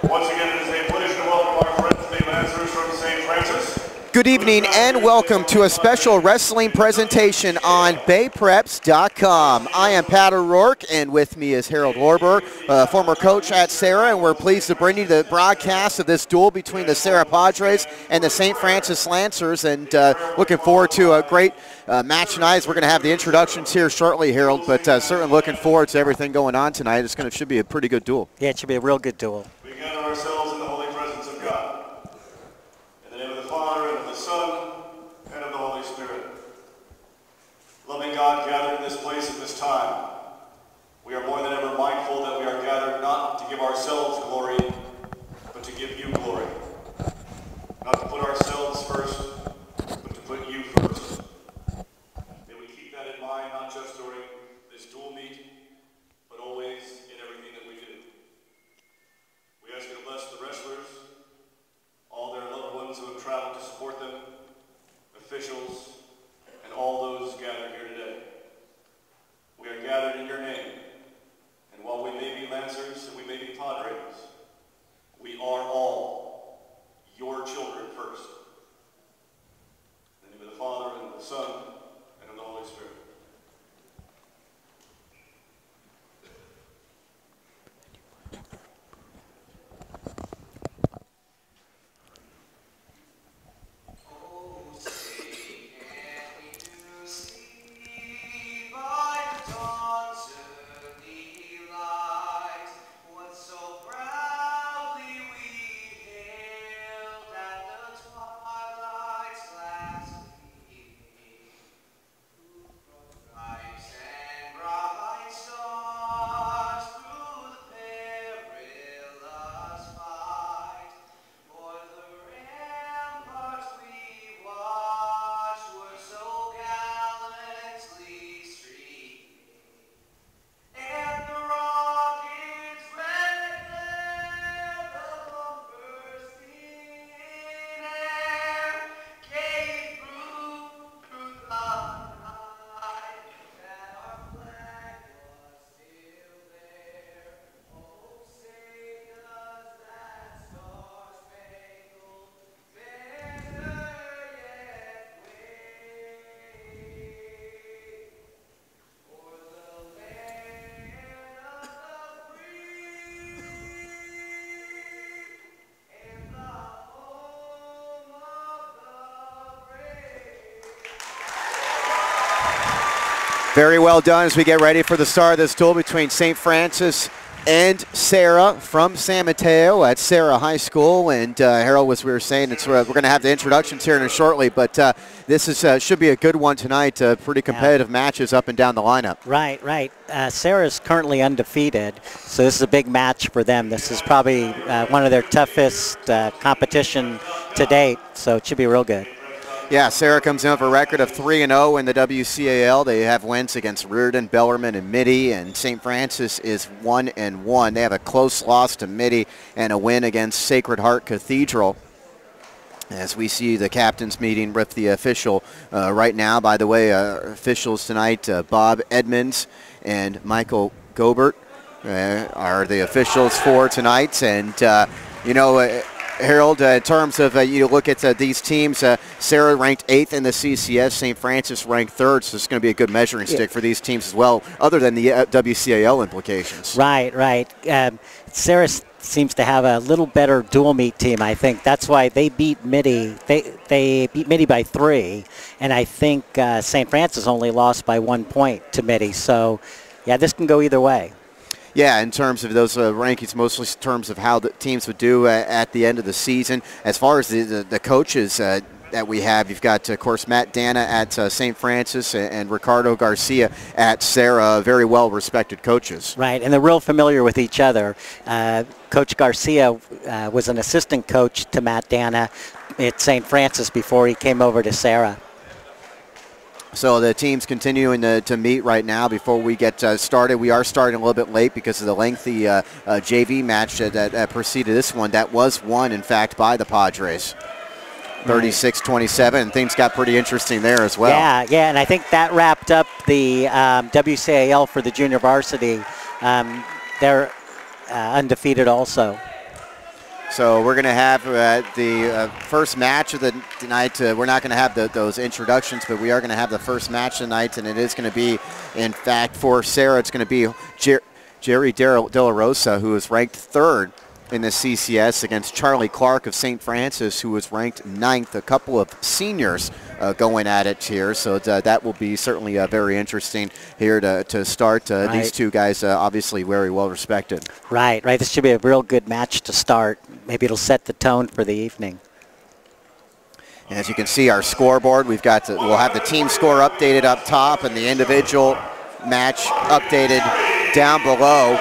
Once again, it is a pleasure to welcome our friends, the Lancers from St. Francis. Good evening and welcome to a special wrestling presentation on BayPreps.com. I am Pat O'Rourke, and with me is Harold Warburg, former coach at Serra, and we're pleased to bring you the broadcast of this duel between the Serra Padres and the St. Francis Lancers, and looking forward to a great match tonight. We're going to have the introductions here shortly, Harold, but certainly looking forward to everything going on tonight. Should be a pretty good duel. Yeah, it should be a real good duel. We gather ourselves in the holy presence of God. In the name of the Father, and of the Son, and of the Holy Spirit. Loving God, gathered in this place at this time, we are more than ever mindful that we are gathered not to give ourselves glory, but to give you glory. Not to put ourselves first, but to put you first. May we keep that in mind, not just during this dual meet, but always in everything that we do. We ask you to bless the wrestlers, all their loved ones who have traveled to support them, officials, and all those gathered here today. We are gathered in your name, and while we may be Lancers and we may be Padres, we are all your children first. In the name of the Father, and of the Son, and of the Holy Spirit. Very well done as we get ready for the start of this duel between St. Francis and Serra from San Mateo at Serra High School. And Harold, as we were saying, we're going to have the introductions here in shortly, but this is should be a good one tonight. Pretty competitive matches up and down the lineup. Right, right. Serra is currently undefeated, so this is a big match for them. This is probably one of their toughest competition to date, so it should be real good. Yeah, Serra comes in with a record of 3-0 in the WCAL. They have wins against Reardon, Bellarmine, and Mitty, and St. Francis is 1-1. They have a close loss to Mitty and a win against Sacred Heart Cathedral. As we see the captains meeting with the official right now. By the way, officials tonight, Bob Edmonds and Michael Gobert are the officials for tonight. And, Harold, in terms of you look at these teams, Serra ranked 8th in the CCS, St. Francis ranked 3rd, so it's going to be a good measuring stick for these teams as well, other than the WCAL implications. Right, right. Serra seems to have a little better dual meet team, I think. That's why they beat Mitty. They beat Mitty by 3, and I think St. Francis only lost by 1 point to Mitty. So, yeah, this can go either way. Yeah, in terms of those rankings, mostly in terms of how the teams would do at the end of the season. As far as the coaches that we have, you've got, of course, Matt Dana at St. Francis and Ricardo Garcia at Serra, very well-respected coaches. Right, and they're real familiar with each other. Coach Garcia was an assistant coach to Matt Dana at St. Francis before he came over to Serra. So the team's continuing to meet right now before we get started. We are starting a little bit late because of the lengthy JV match that preceded this one. That was won, in fact, by the Padres. 36-27, and things got pretty interesting there as well. Yeah, and I think that wrapped up the WCAL for the junior varsity. They're undefeated also. So we're going to have the first match of the night. We're not going to have those introductions, but we are going to have the first match tonight, and it is going to be, in fact, for Serra, it's going to be Jerry Dela Rosa, who is ranked 3rd in the CCS, against Charlie Clark of St. Francis, who was ranked 9th. A couple of seniors going at it here, so that will be certainly very interesting here to start. Right. These two guys obviously very well respected. Right. This should be a real good match to start. Maybe it'll set the tone for the evening. And as you can see, our scoreboard, we'll have the team score updated up top and the individual match updated down below.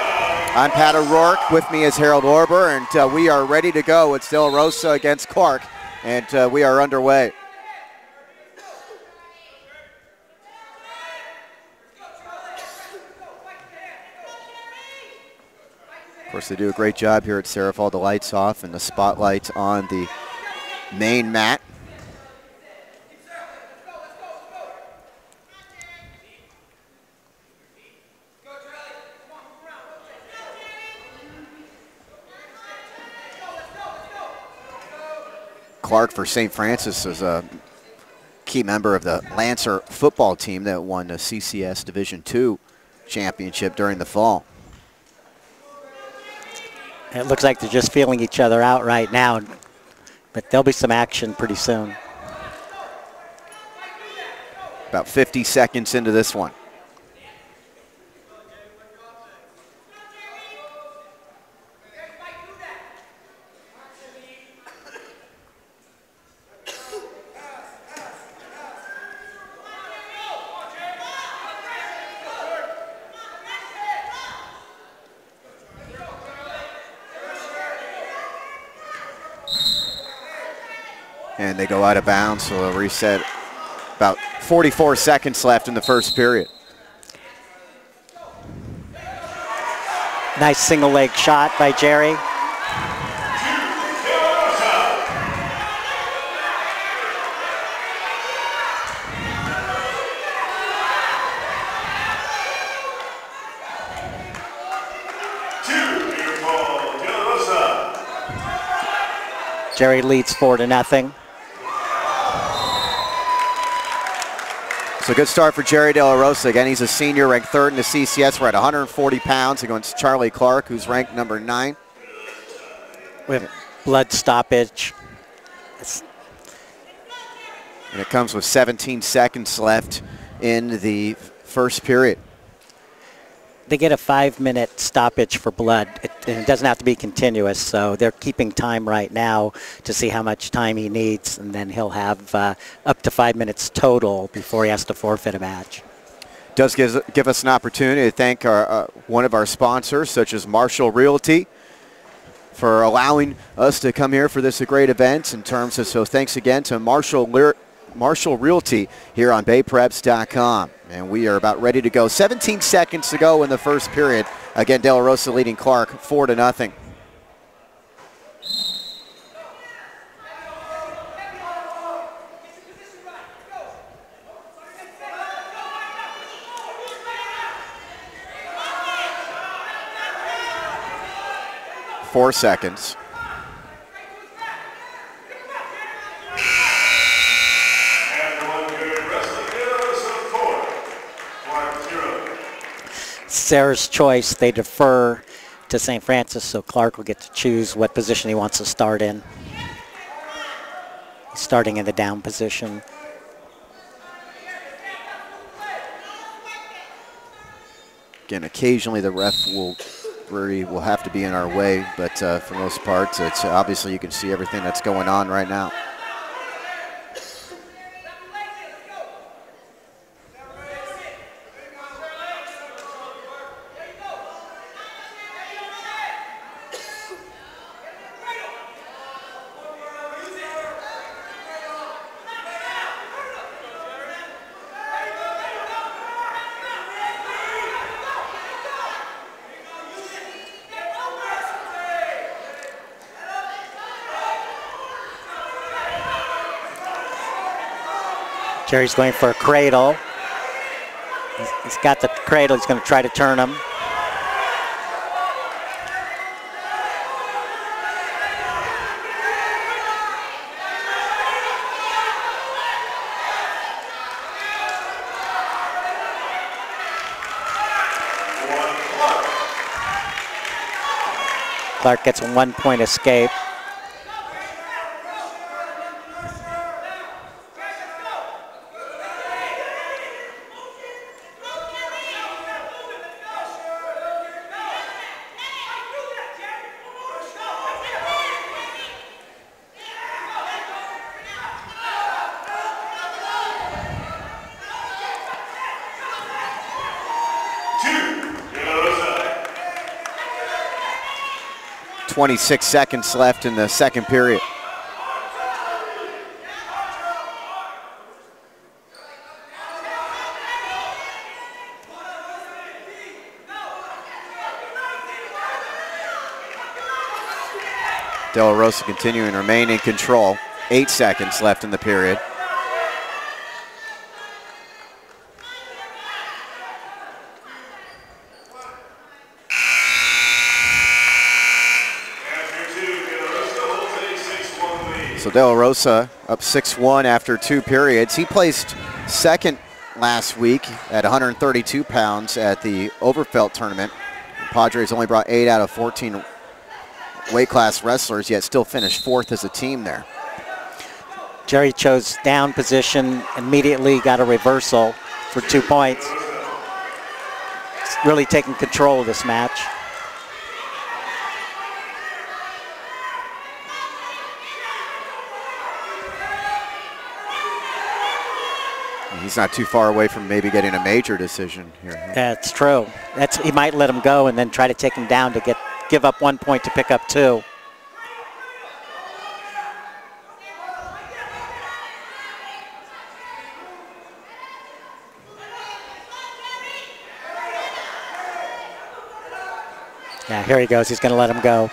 I'm Pat O'Rourke. With me is Harold Orber, and we are ready to go. It's Dela Rosa against Clark, and we are underway. Of course, they do a great job here at Serra, all the lights off and the spotlight on the main mat. Clark for St. Francis is a key member of the Lancer football team that won the CCS Division II championship during the fall. It looks like they're just feeling each other out right now, but there'll be some action pretty soon. About 50 seconds into this one. And they go out of bounds, so they'll reset. About 44 seconds left in the first period. Nice single leg shot by Jerry. Jerry leads 4-0. So good start for Jerry Dela Rosa. Again, he's a senior, ranked 3rd in the CCS. We're at 140 pounds against Charlie Clark, who's ranked number 9. We have blood stoppage. And it comes with 17 seconds left in the first period. They get a 5-minute stoppage for blood. It doesn't have to be continuous, so they're keeping time right now to see how much time he needs, and then he'll have up to 5 minutes total before he has to forfeit a match. Does give us an opportunity to thank one of our sponsors, such as Marshall Realty, for allowing us to come here for this great event. So thanks again to Marshall Realty here on BayPreps.com. And we are about ready to go. 17 seconds to go in the first period. Again, Dela Rosa leading Clark 4-0. Four seconds. Serra's choice, they defer to St. Francis, so Clark will get to choose what position he wants to start in. He's starting in the down position. Again, occasionally the ref will have to be in our way, but for most parts, it's obviously you can see everything that's going on right now. Jerry's going for a cradle. He's got the cradle. He's going to try to turn him. Clark gets a 1-point escape. Two, Larosa. 26 seconds left in the second period. Dela Rosa continuing to remain in control. 8 seconds left in the period. So Dela Rosa up 6-1 after 2 periods. He placed second last week at 132 pounds at the Overfelt tournament. The Padres only brought 8 out of 14 weight class wrestlers, yet still finished 4th as a team there. Jerry chose down position, immediately got a reversal for 2 points. He's really taking control of this match. He's not too far away from maybe getting a major decision here. That's true. He might let him go and then try to take him down to give up 1 point to pick up 2. Yeah, here he goes. He's going to let him go.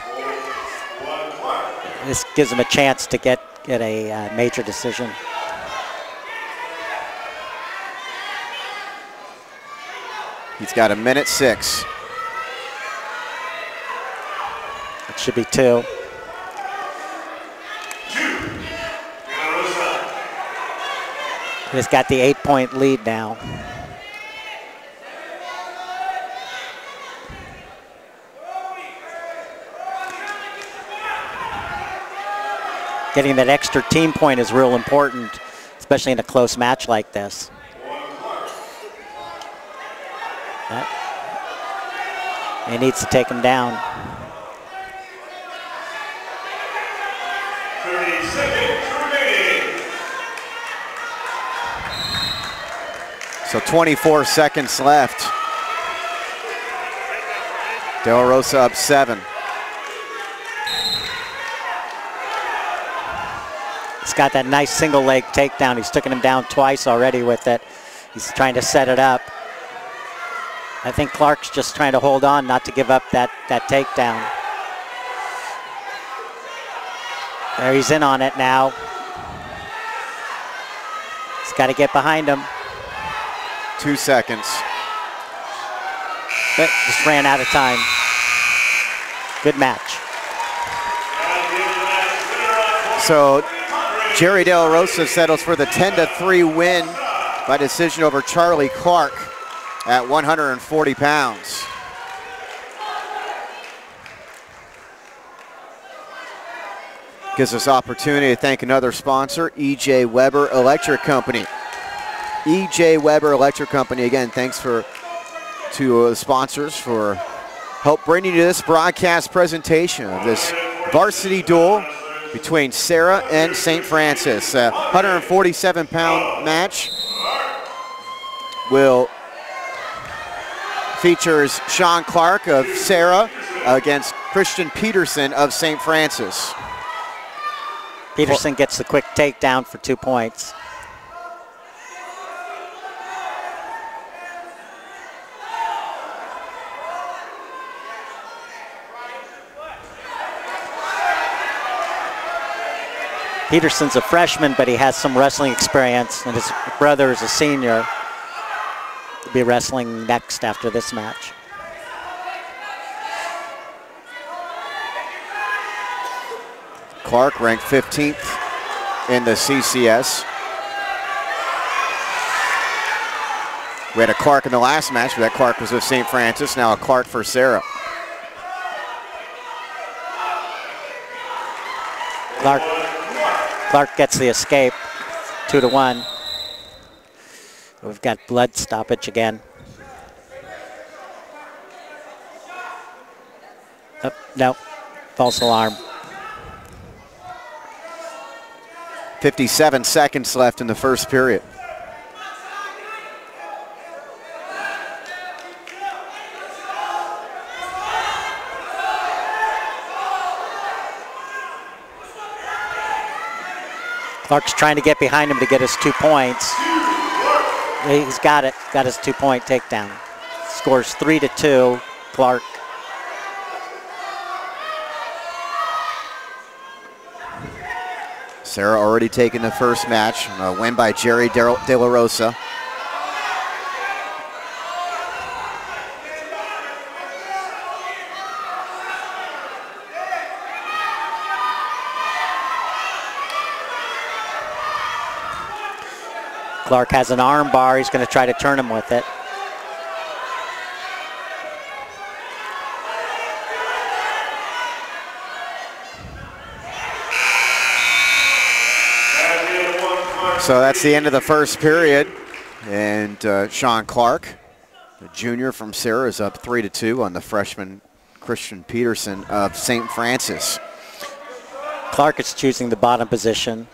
This gives him a chance to get a major decision. He's got 1:06. It should be 2. He's got the 8-point lead now. Getting that extra team point is real important, especially in a close match like this. He needs to take him down. 30 seconds remaining. So 24 seconds left. Dela Rosa up 7. He's got that nice single leg takedown. He's taken him down twice already with it. He's trying to set it up. I think Clark's just trying to hold on, not to give up that takedown. There, he's in on it now. He's got to get behind him. 2 seconds. But just ran out of time. Good match. So Jerry Dela Rosa settles for the 10-3 win by decision over Charlie Clark at 140 pounds. Gives us opportunity to thank another sponsor, E.J. Weber Electric Company. E.J. Weber Electric Company, again, thanks to the sponsors for help bringing you this broadcast presentation of this varsity duel between Serra and St. Francis. 147-pound match features Sean Clark of Serra against Christian Peterson of St. Francis. Peterson gets the quick takedown for 2 points. Peterson's a freshman, but he has some wrestling experience, and his brother is a senior. He'll be wrestling next after this match. Clark ranked 15th in the CCS. We had a Clark in the last match, but that Clark was with St. Francis, now a Clark for Serra. Clark gets the escape, 2-1. We've got blood stoppage again. Oh, no, false alarm. 57 seconds left in the first period. Clark's trying to get behind him to get his 2 points. He's got it, got his 2-point takedown. Scores 3-2, Clark. Serra already taken the first match, a win by Jerry De La Rosa. Clark has an arm bar. He's going to try to turn him with it. So that's the end of the first period. And Sean Clark, the junior from Serra, is up 3-2 on the freshman Christian Peterson of St. Francis. Clark is choosing the bottom position.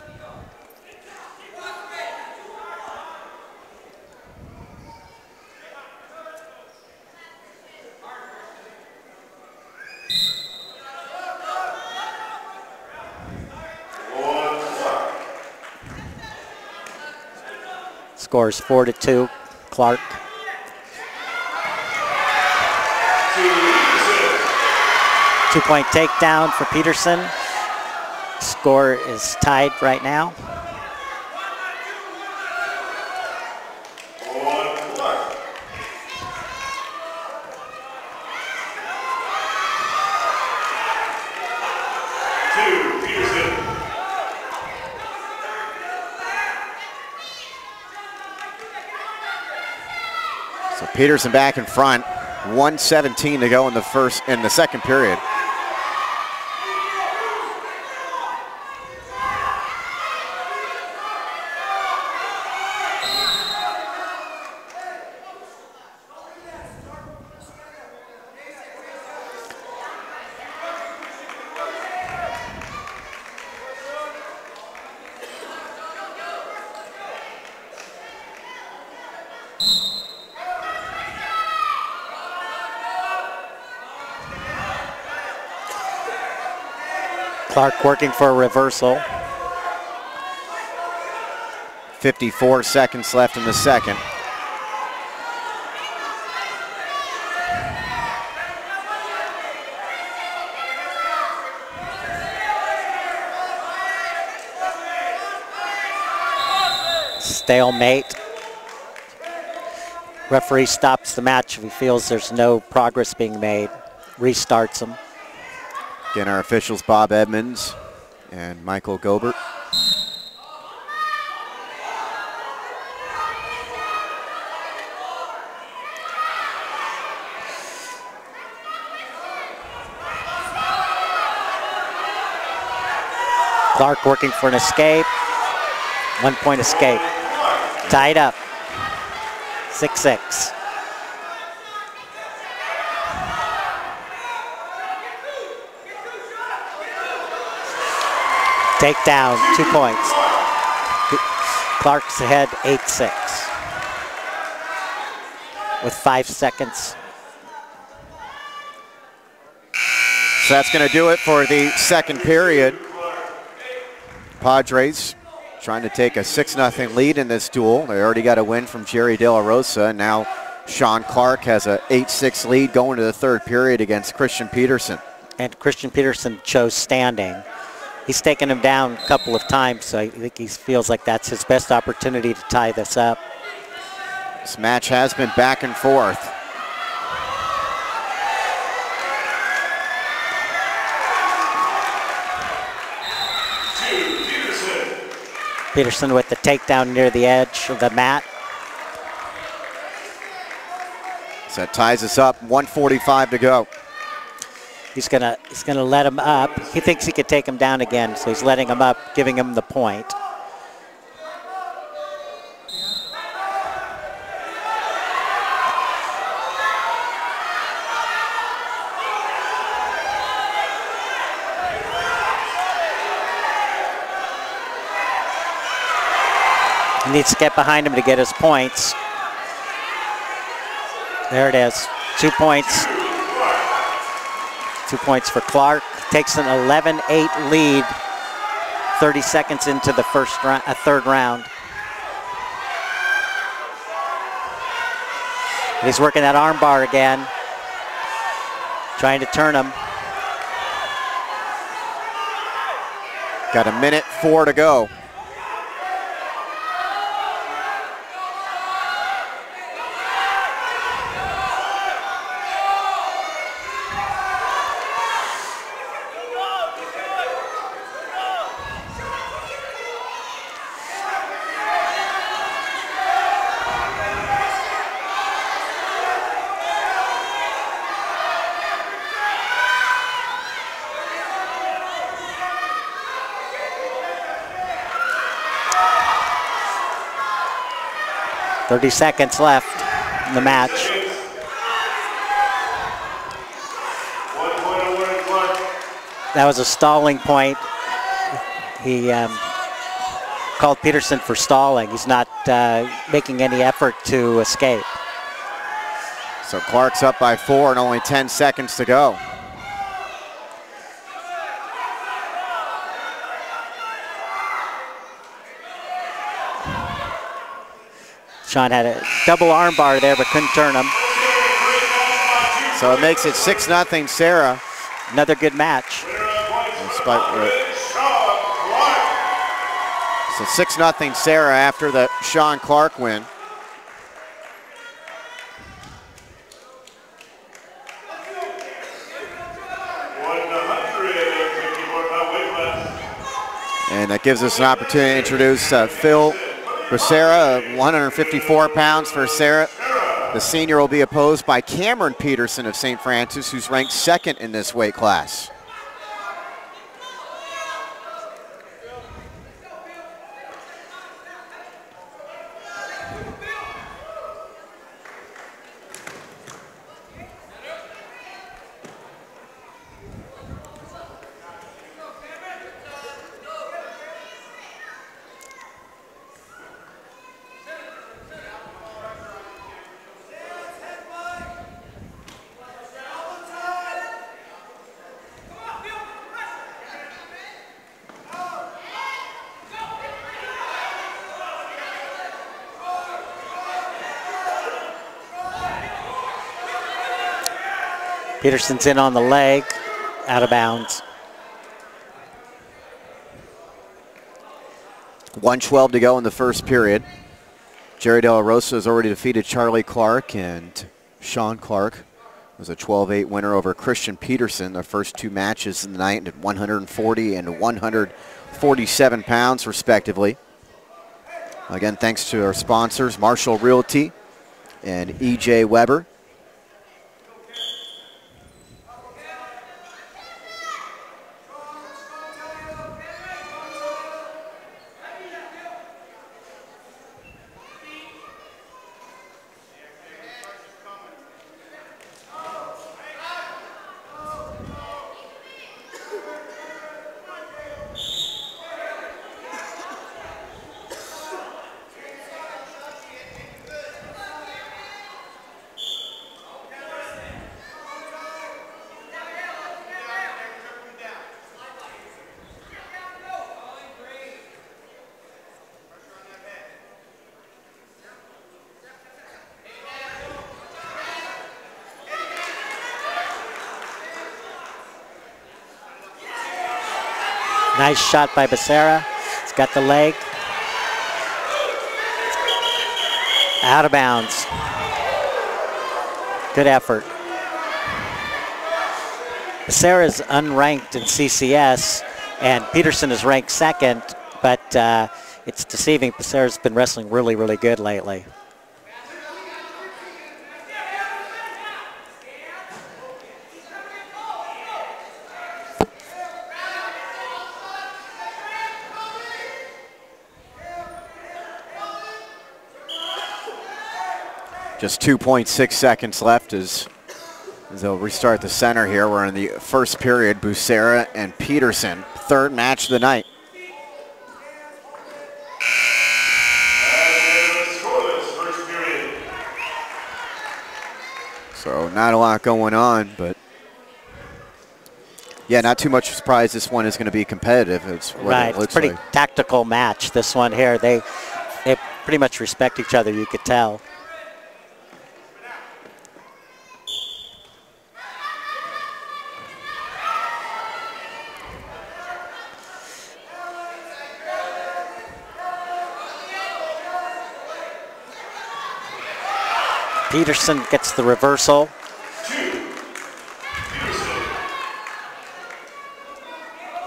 Scores 4-2, Clark. Two-point takedown for Peterson. Score is tied right now. Peterson back in front, 1:17 to go in the second period. Clark working for a reversal. 54 seconds left in the second. Stalemate. Referee stops the match if he feels there's no progress being made. Restarts him. Again, our officials, Bob Edmonds and Michael Gobert. Clark working for an escape. 1-point escape. Tied up. 6-6. Takedown, 2 points. Clark's ahead, 8-6. With 5 seconds. So that's going to do it for the second period. Padres trying to take a 6-0 lead in this duel. They already got a win from Jerry De La Rosa, and now Sean Clark has a 8-6 lead going to the third period against Christian Peterson. And Christian Peterson chose standing. He's taken him down a couple of times, so I think he feels like that's his best opportunity to tie this up. This match has been back and forth. Peterson with the takedown near the edge of the mat. So that ties us up, 1:45 to go. He's gonna let him up. He thinks he could take him down again, so he's letting him up, giving him the point. He needs to get behind him to get his points. There it is, 2 points. 2 points for Clark. Takes an 11-8 lead, 30 seconds into the third round. He's working that arm bar again, trying to turn him. Got 1:04 to go. Seconds left in the match. That was a stalling point. He called Peterson for stalling. He's not making any effort to escape. So Clark's up by 4 and only 10 seconds to go. Sean had a double arm bar there, but couldn't turn him. So it makes it 6-0 Serra. Another good match. So 6-0 Serra after the Sean Clark win. And that gives us an opportunity to introduce Phil Becerra, 154 pounds for Serra. The senior will be opposed by Cameron Peterson of St. Francis, who's ranked 2nd in this weight class. Peterson's in on the leg, out of bounds. 1:12 to go in the first period. Jerry Dela Rosa has already defeated Charlie Clark, and Sean Clark was a 12-8 winner over Christian Peterson. Their first 2 matches in the night at 140 and 147 pounds, respectively. Again, thanks to our sponsors, Marshall Realty and E.J. Weber. Nice shot by Becerra. He's got the leg. Out of bounds. Good effort. Becerra's unranked in CCS, and Peterson is ranked 2nd, but it's deceiving. Becerra's been wrestling really, really good lately. Just 2.6 seconds left as they'll restart the center here. We're in the first period. Becerra and Peterson, third match of the night. So not a lot going on, but yeah, not too much surprise this one is going to be competitive. It's what right, it looks it's a pretty like. tactical match, this one here. They pretty much respect each other, you could tell. Peterson gets the reversal.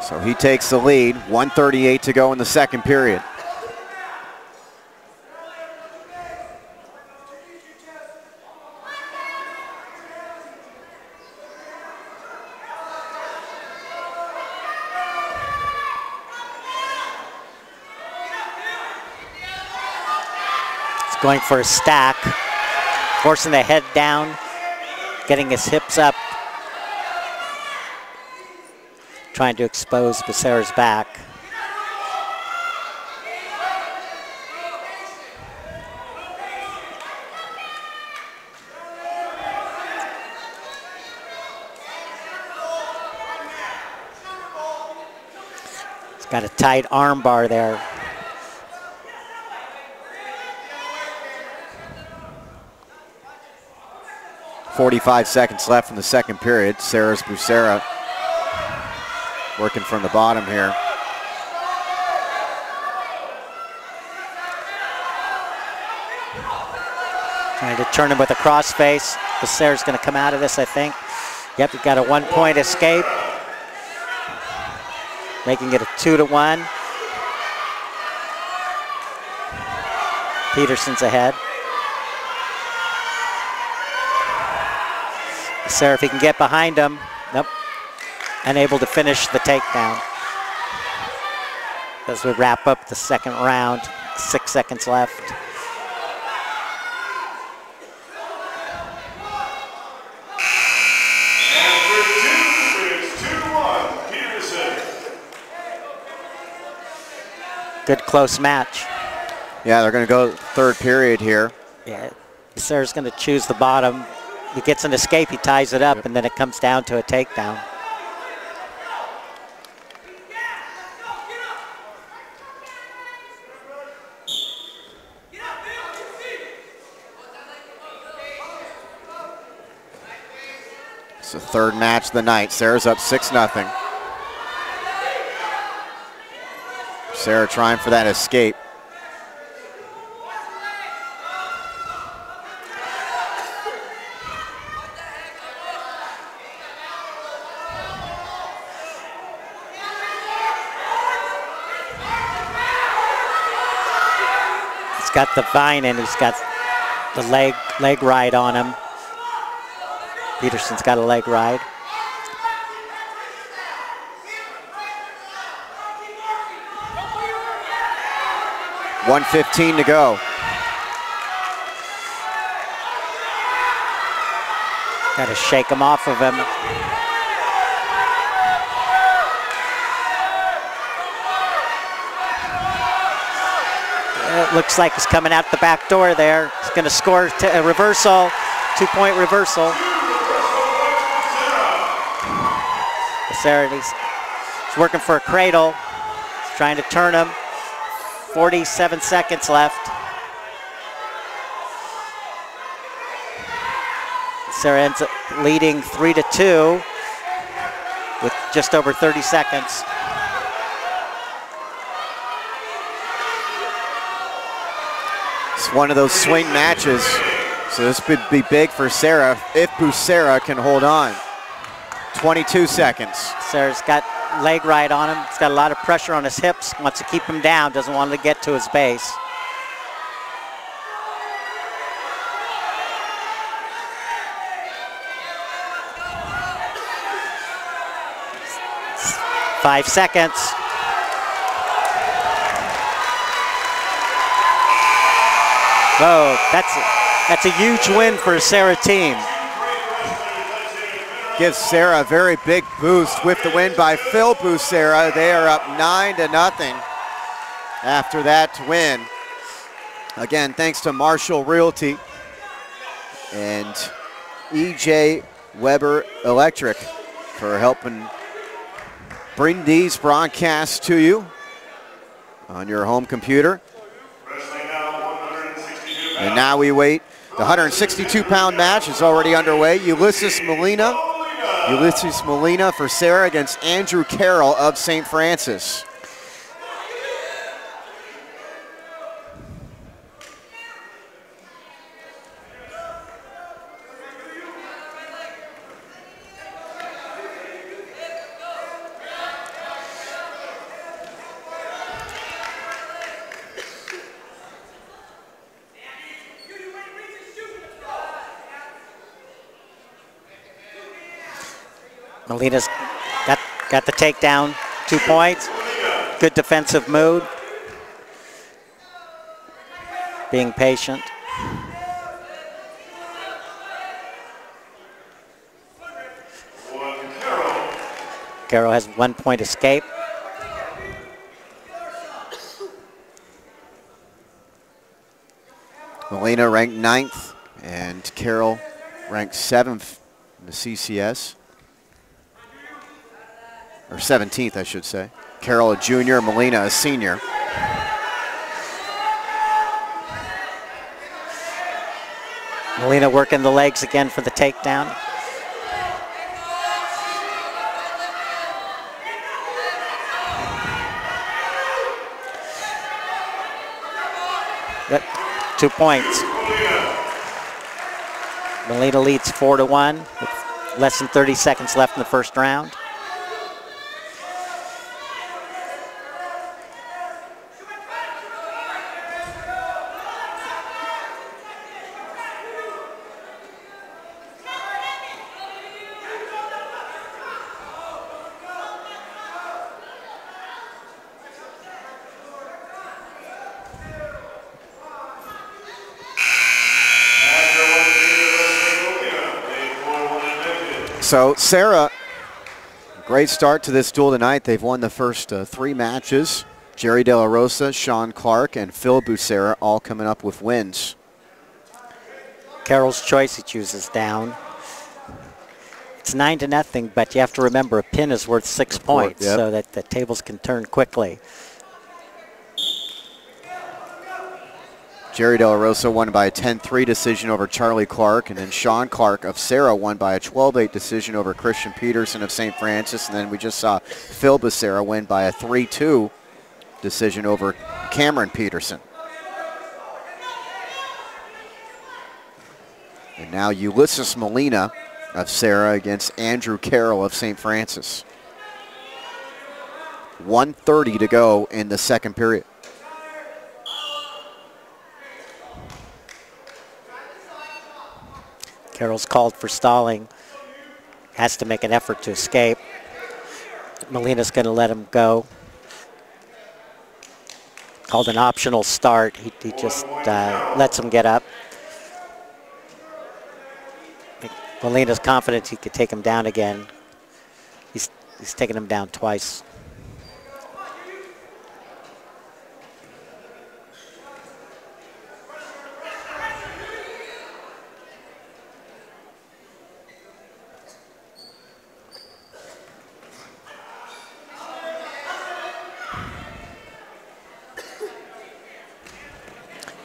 So he takes the lead, 1:38 to go in the second period. He's going for a stack, forcing the head down, getting his hips up, trying to expose Becerra's back. He's got a tight arm bar there. .45 seconds left in the second period. Serra's Becerra working from the bottom here. Trying to turn him with a crossface. Becerra's going to come out of this, I think. Yep, he got a 1-point escape, making it a 2-1. Peterson's ahead. Serra, if he can get behind him, nope, unable to finish the takedown. As we wrap up the second round, 6 seconds left. It's 2-1, Peterson. Good close match. Yeah, they're going to go third period here. Yeah, Serra's going to choose the bottom. He gets an escape, he ties it up, and then it comes down to a takedown. It's the third match of the night. Serra's up 6-0. Serra trying for that escape. He's got the vine and he's got the leg ride on him. Peterson's got a leg ride. .115 to go. Got to shake him off of him. It looks like he's coming out the back door there. He's going to score a reversal, 2-point reversal. Serra, he's working for a cradle. He's trying to turn him. 47 seconds left. Serra ends up leading 3-2 with just over 30 seconds. It's one of those swing matches, so this could be big for Serra if Becerra can hold on. 22 seconds. Serra's got leg ride on him. He's got a lot of pressure on his hips, wants to keep him down, doesn't want to get to his base. Five seconds. Whoa, That's a huge win for a Serra team. Gives Serra a very big boost with the win by Phil Becerra. They are up 9-0 after that win. Again, thanks to Marshall Realty and E.J. Weber Electric for helping bring these broadcasts to you on your home computer. And now we wait. The 162-pound match is already underway. Ulysses Molina for Serra against Andrew Carroll of St. Francis. Molina's got the takedown, 2 points. Good defensive mood. Being patient. Carroll has 1 point escape. Molina ranked 9th and Carroll ranked 7th in the CCS. Or 17th, I should say. Carroll a junior, Molina a senior. Molina working the legs again for the takedown. Yep, 2 points. Molina leads 4-1 with less than 30 seconds left in the first round. So Serra, great start to this duel tonight. They've won the first 3 matches. Jerry De La Rosa, Sean Clark, and Phil Becerra all coming up with wins. Carroll's choice, he chooses down. It's 9-0, but you have to remember a pin is worth 6 points, yep. So that the tables can turn quickly. Jerry De La Rosa won by a 10-3 decision over Charlie Clark, and then Sean Clark of Serra won by a 12-8 decision over Christian Peterson of St. Francis, and then we just saw Phil Becerra win by a 3-2 decision over Cameron Peterson. And now Ulysses Molina of Serra against Andrew Carroll of St. Francis. 1:30 to go in the second period. Carroll's called for stalling. Has to make an effort to escape. Molina's going to let him go. Called an optional start. He just lets him get up. Molina's confident he could take him down again. He's taken him down twice.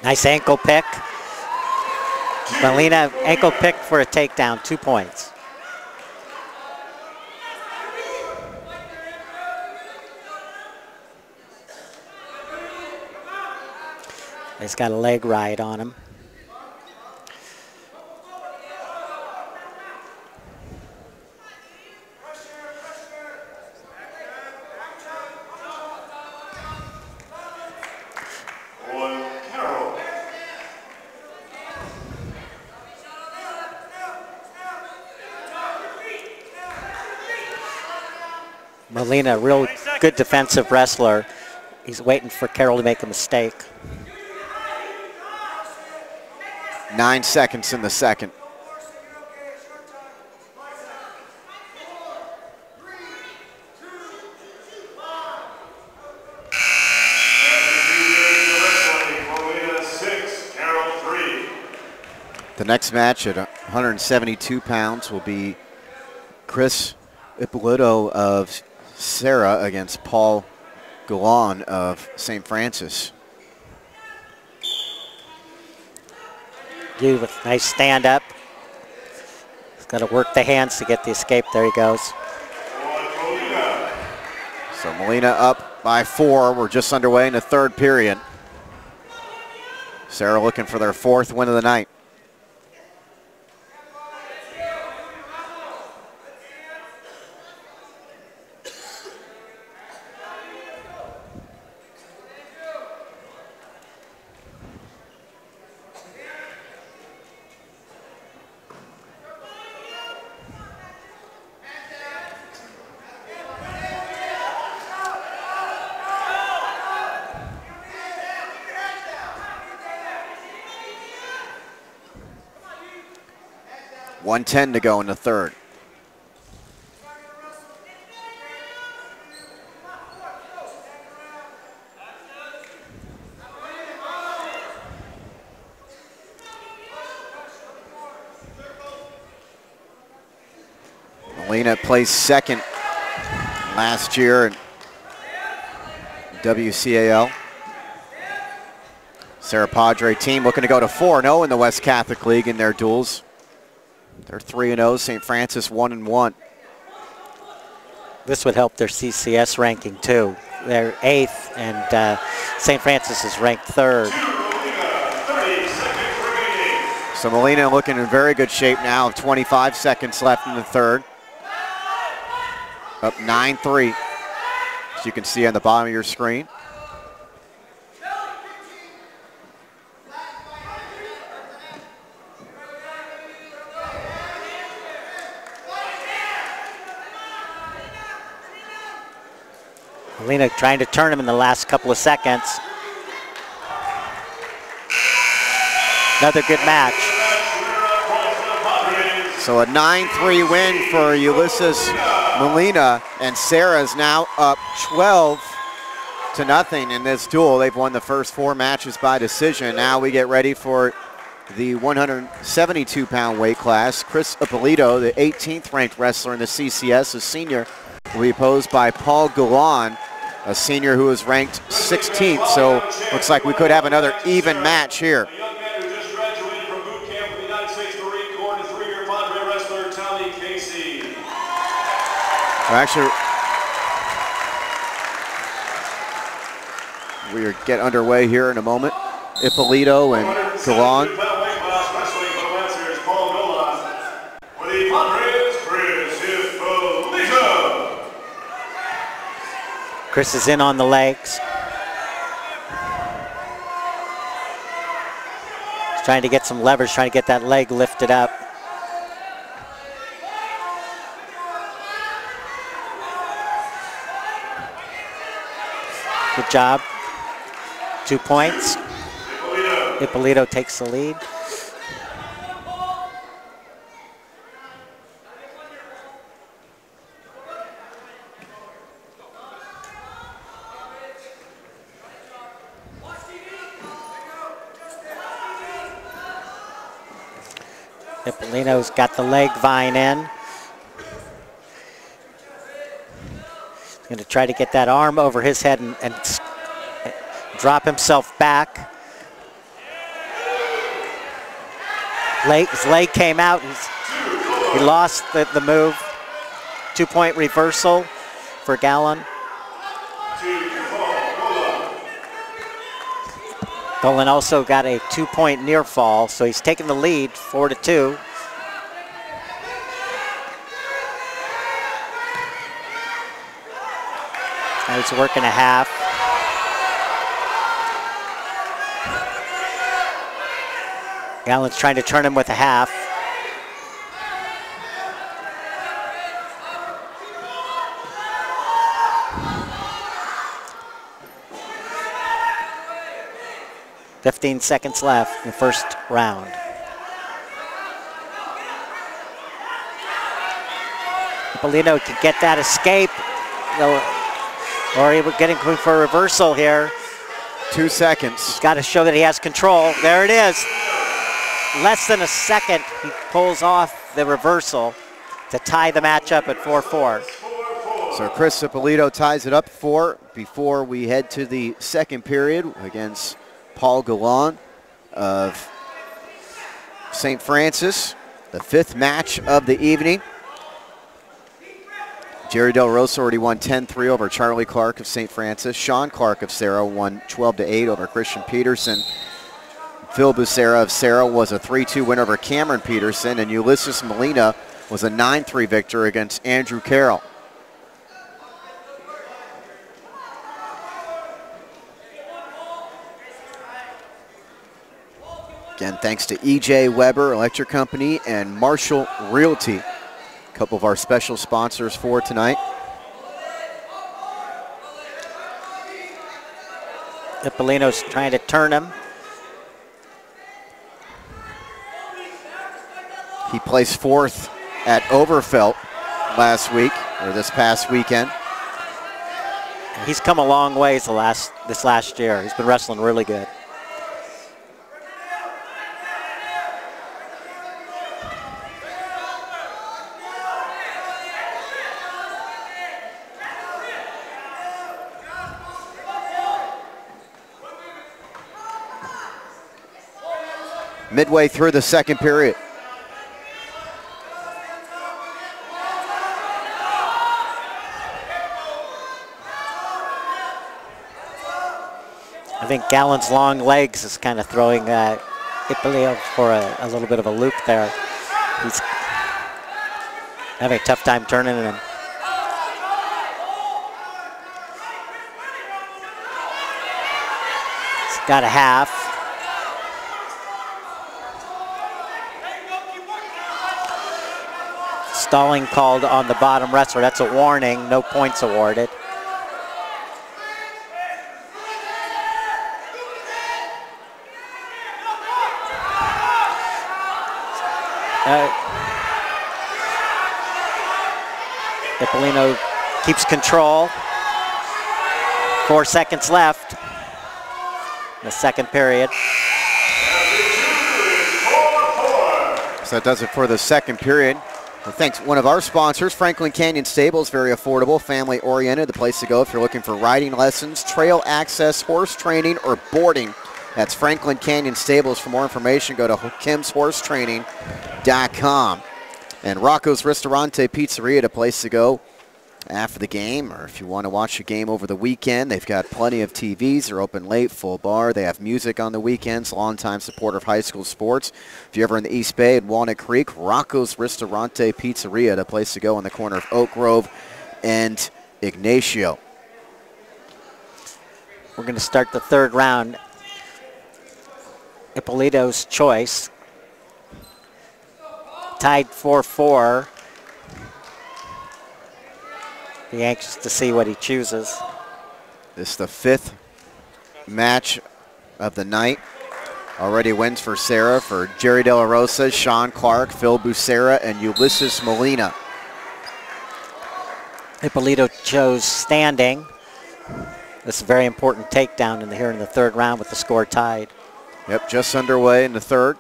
Nice ankle pick. Molina ankle pick for a takedown, 2 points. He's got a leg ride on him. Molina, real good defensive wrestler. He's waiting for Carroll to make a mistake. 9 seconds in the second. The next match at 172 pounds will be Ippolito of Serra against Paul Lujan of St. Francis. You with nice stand up. He's got to work the hands to get the escape. There he goes. So Molina up by 4. We're just underway in the third period. Serra looking for their 4th win of the night. .110 to go in the third. Molina placed second last year in WCAL. Serra Padre team looking to go to 4-0 in the West Catholic League in their duels. They're 3-0, St. Francis 1-1. This would help their CCS ranking too. They're 8th and St. Francis is ranked 3rd. So Molina looking in very good shape now, 25 seconds left in the third. Up 9-3, as you can see on the bottom of your screen. Molina trying to turn him in the last couple of seconds. Another good match. So a 9-3 win for Ulysses Molina, and Serra's now up 12-0 in this duel. They've won the first 4 matches by decision. Now we get ready for the 172-pound weight class. Ippolito, the 18th ranked wrestler in the CCS, a senior, will be opposed by Paul Lujan, a senior who is ranked 16th. So looks like we could have another even match here. Actually, we get underway here in a moment. Ippolito and Lujan. Chris is in on the legs. He's trying to get some leverage, trying to get that leg lifted up. Good job. 2 points. Ippolito takes the lead. Ippolito's got the leg vine in. He's going to try to get that arm over his head and drop himself back. His leg came out. He lost the move. 2-point reversal for Gallon. Golan also got a 2-point near fall, so he's taken the lead 4-2. Now he's working a half. Gallon's trying to turn him with a half. .15 seconds left in the first round. Ippolito can get that escape. Or he was getting for a reversal here. 2 seconds. He's got to show that he has control. There it is. Less than a second, he pulls off the reversal to tie the match up at 4-4. So Chris Ippolito ties it up 4 before we head to the second period against Paul Gallant of St. Francis, the 5th match of the evening. Jerry Del Rosa already won 10-3 over Charlie Clark of St. Francis. Sean Clark of Serra won 12-8 over Christian Peterson. Phil Becerra of Serra was a 3-2 win over Cameron Peterson, and Ulysses Molina was a 9-3 victor against Andrew Carroll. Again, thanks to E.J. Weber Electric Company and Marshall Realty, a couple of our special sponsors for tonight. Ippolito's trying to turn him. He placed 4th at Overfelt last week, or this past weekend. He's come a long ways this last year. He's been wrestling really good. Midway through the second period. I think Gallen's long legs is kind of throwing Ippolito for a little bit of a loop there. He's having a tough time turning him. He's got a half. Stalling called on the bottom wrestler. That's a warning. No points awarded. Ippolito keeps control. 4 seconds left in the second period. So that does it for the second period. Well, thanks. One of our sponsors, Franklin Canyon Stables, very affordable, family-oriented, the place to go if you're looking for riding lessons, trail access, horse training, or boarding. That's Franklin Canyon Stables. For more information, go to kimshorsetraining.com. And Rocco's Ristorante Pizzeria, the place to go after the game, or if you want to watch a game over the weekend. They've got plenty of TVs. They're open late, full bar. They have music on the weekends, longtime supporter of high school sports. If you're ever in the East Bay at Walnut Creek, Rocco's Ristorante Pizzeria, the place to go on the corner of Oak Grove and Ignacio. We're going to start the third round. Ippolito's choice. Tied 4-4. Be anxious to see what he chooses. This is the 5th match of the night. Already wins for Serra for Jerry De La Rosa, Sean Clark, Phil Becerra, and Ulysses Molina. Ippolito chose standing. This is a very important takedown here in the third round with the score tied. Yep, just underway in the third.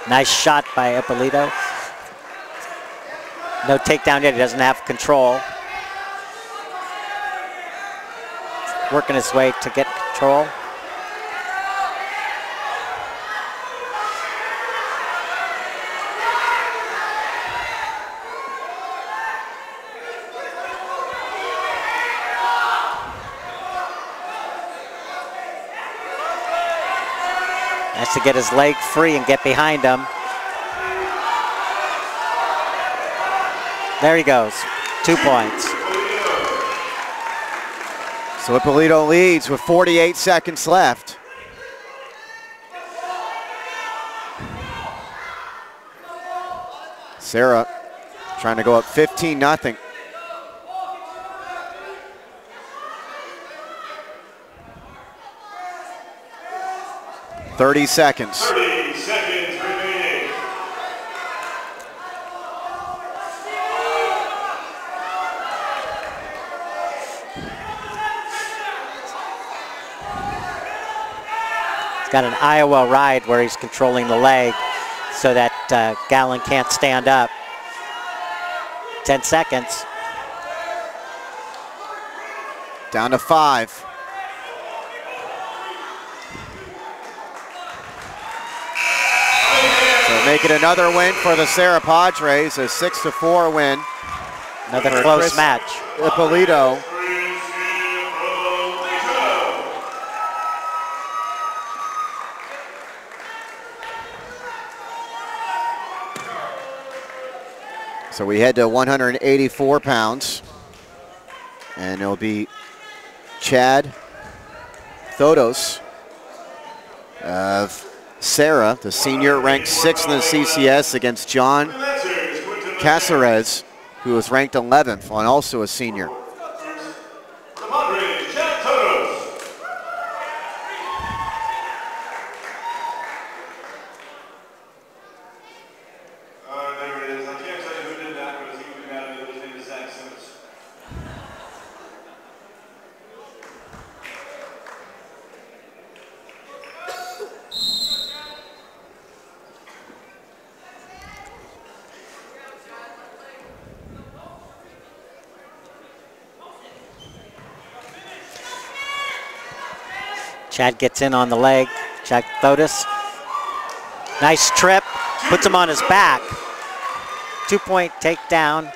Nice shot by Ippolito. No takedown yet. He doesn't have control. Working his way to get control. Has to get his leg free and get behind him. There he goes, 2 points. So Ippolito leads with 48 seconds left. Serra trying to go up 15-0. "30 seconds. 30 seconds remaining. He's got an Iowa ride where he's controlling the leg so that Gallon can't stand up. 10 seconds. Down to 5. So make it another win for the Serra Padres, a 6-4 win. Another close match. Ippolito. So we head to 184 pounds, and it'll be Chad Thodos of Serra, the senior, ranked 6th in the CCS, against John Casarez, who was ranked 11th, and also a senior. Chad gets in on the leg. Chad Thodos. Nice trip. Puts him on his back. 2-point takedown.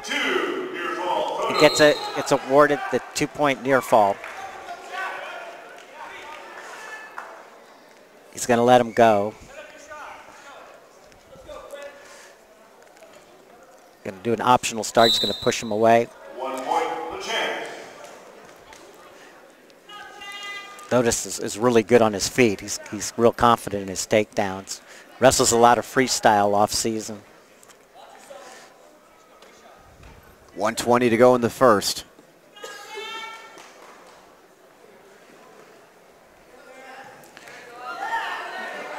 He gets awarded the 2-point near fall. He's going to let him go. Going to do an optional start. He's going to push him away. 1 point, the chance. Thodos is really good on his feet. He's real confident in his takedowns. Wrestles a lot of freestyle off season. 1:20 to go in the first.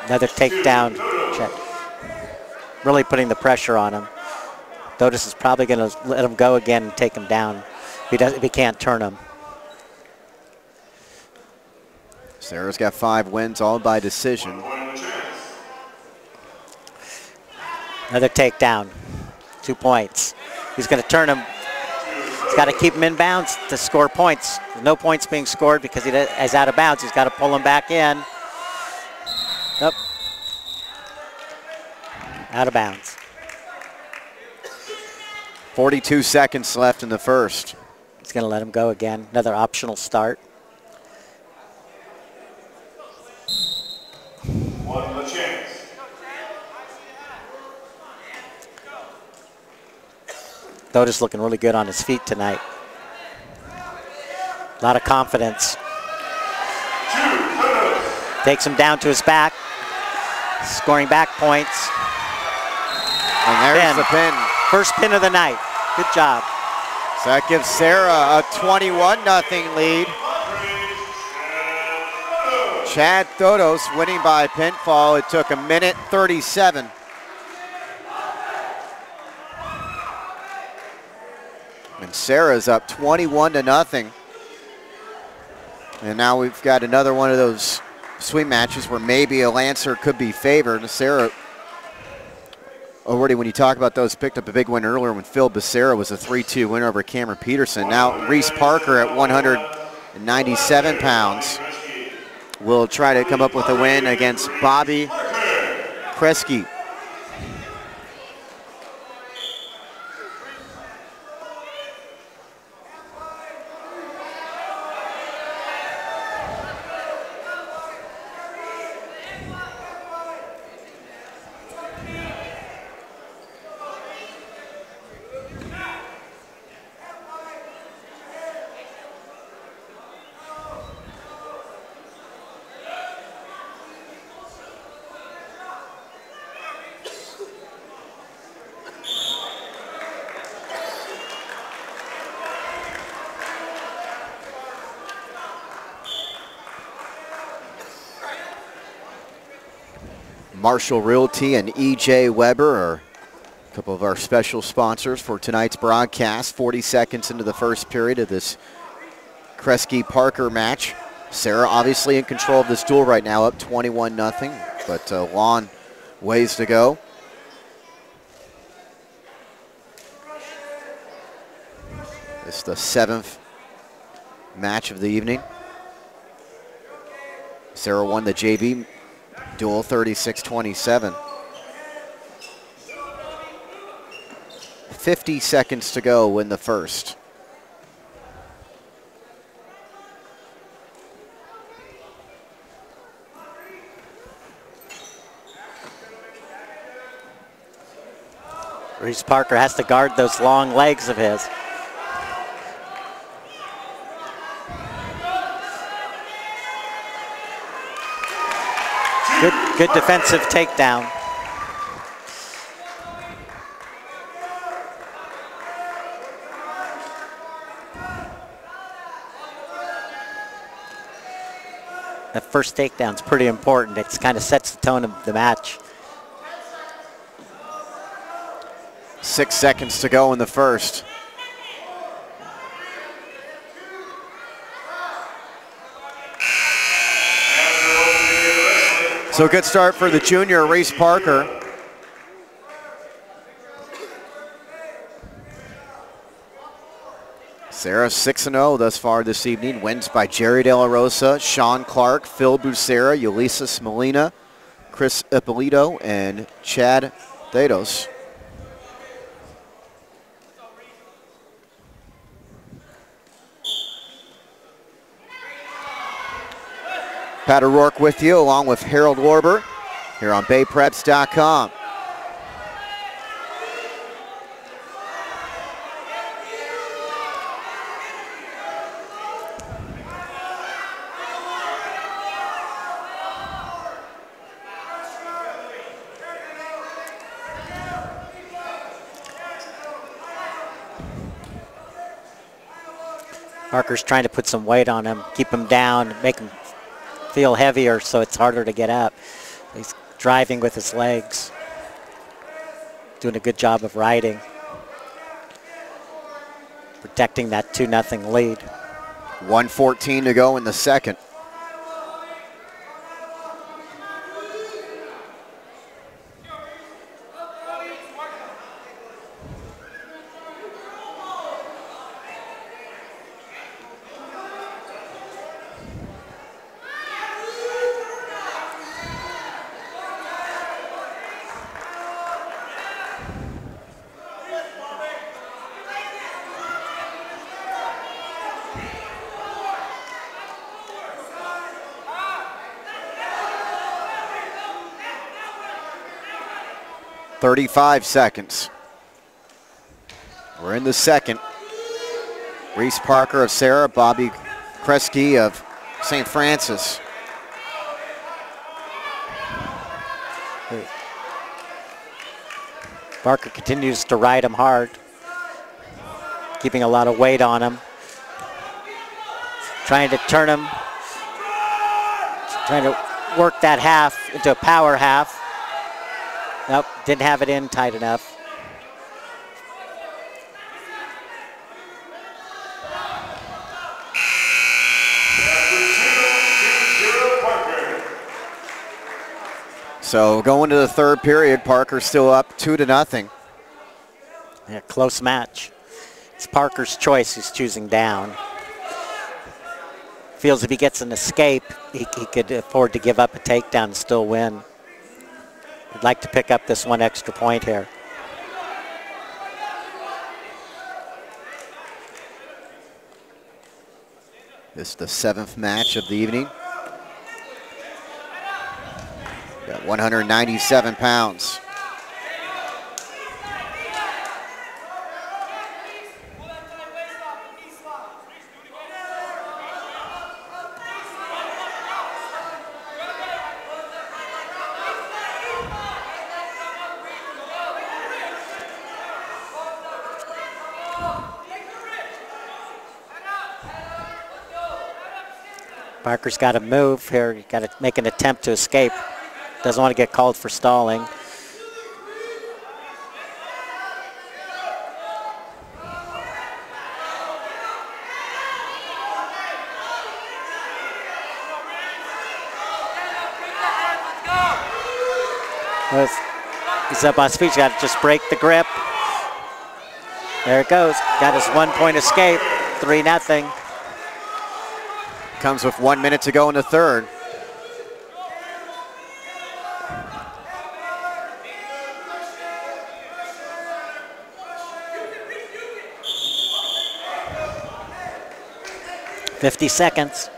Another takedown. Check. Really putting the pressure on him. Thodos is probably going to let him go again and take him down if he can't turn him. Serra's got 5 wins, all by decision. Another takedown. 2 points. He's going to turn him. He's got to keep him in bounds to score points. There's no points being scored because he is out of bounds. He's got to pull him back in. Nope. Out of bounds. 42 seconds left in the first. He's going to let him go again. Another optional start. One the chance. Thodos looking really good on his feet tonight. A lot of confidence. Takes him down to his back. Scoring back points. And there's the pin. First pin of the night. Good job. So that gives Serra a 21-0 lead. Chad Thodos winning by pinfall. It took 1:37. And Serra's up 21-0. And now we've got another one of those sweep matches where maybe a Lancer could be favored. Serra, already when you talk about those, picked up a big win earlier when Phil Becerra was a 3-2 winner over Cameron Peterson. Now Reese Parker at 197 pounds will try to come up with a win against Bobby Kresge. Marshall Realty and E.J. Weber are a couple of our special sponsors for tonight's broadcast. 40 seconds into the first period of this Kresge-Parker match. Serra obviously in control of this duel right now, up 21-0, but long ways to go. It's the 7th match of the evening. Serra won the JV duel 36-27. 50 seconds to go in the first. Reese Parker has to guard those long legs of his. Good defensive takedown. That first takedown's pretty important. It kind of sets the tone of the match. 6 seconds to go in the first. So good start for the junior, Reese Parker. Serra 6-0 thus far this evening. Wins by Jerry De La Rosa, Sean Clark, Phil Becerra, Ulysses Molina, Chris Ippolito, and Chad Thodos. Pat O'Rourke with you, along with Harold Warber, here on BayPreps.com. Parker's trying to put some weight on him, keep him down, make him feel heavier so it's harder to get up. He's driving with his legs, doing a good job of riding, protecting that 2-0 lead. 1:14 to go in the second. .35 seconds. We're in the second. Reese Parker of Serra, Bobby Kresge of St. Francis. Parker continues to ride him hard, keeping a lot of weight on him, trying to turn him, trying to work that half into a power half. Nope, didn't have it in tight enough. So going to the third period, Parker's still up 2-0. Yeah, close match. It's Parker's choice. He's choosing down. Feels if he gets an escape, he could afford to give up a takedown and still win. I'd like to pick up this one extra point here. This is the 7th match of the evening. Got 197 pounds. Parker's got to move here. He's got to make an attempt to escape. doesn't want to get called for stalling. He's up on his feet. He's got to just break the grip. There it goes. Got his 1-point escape. 3-0. Comes with 1 minute to go in the third. .50 seconds.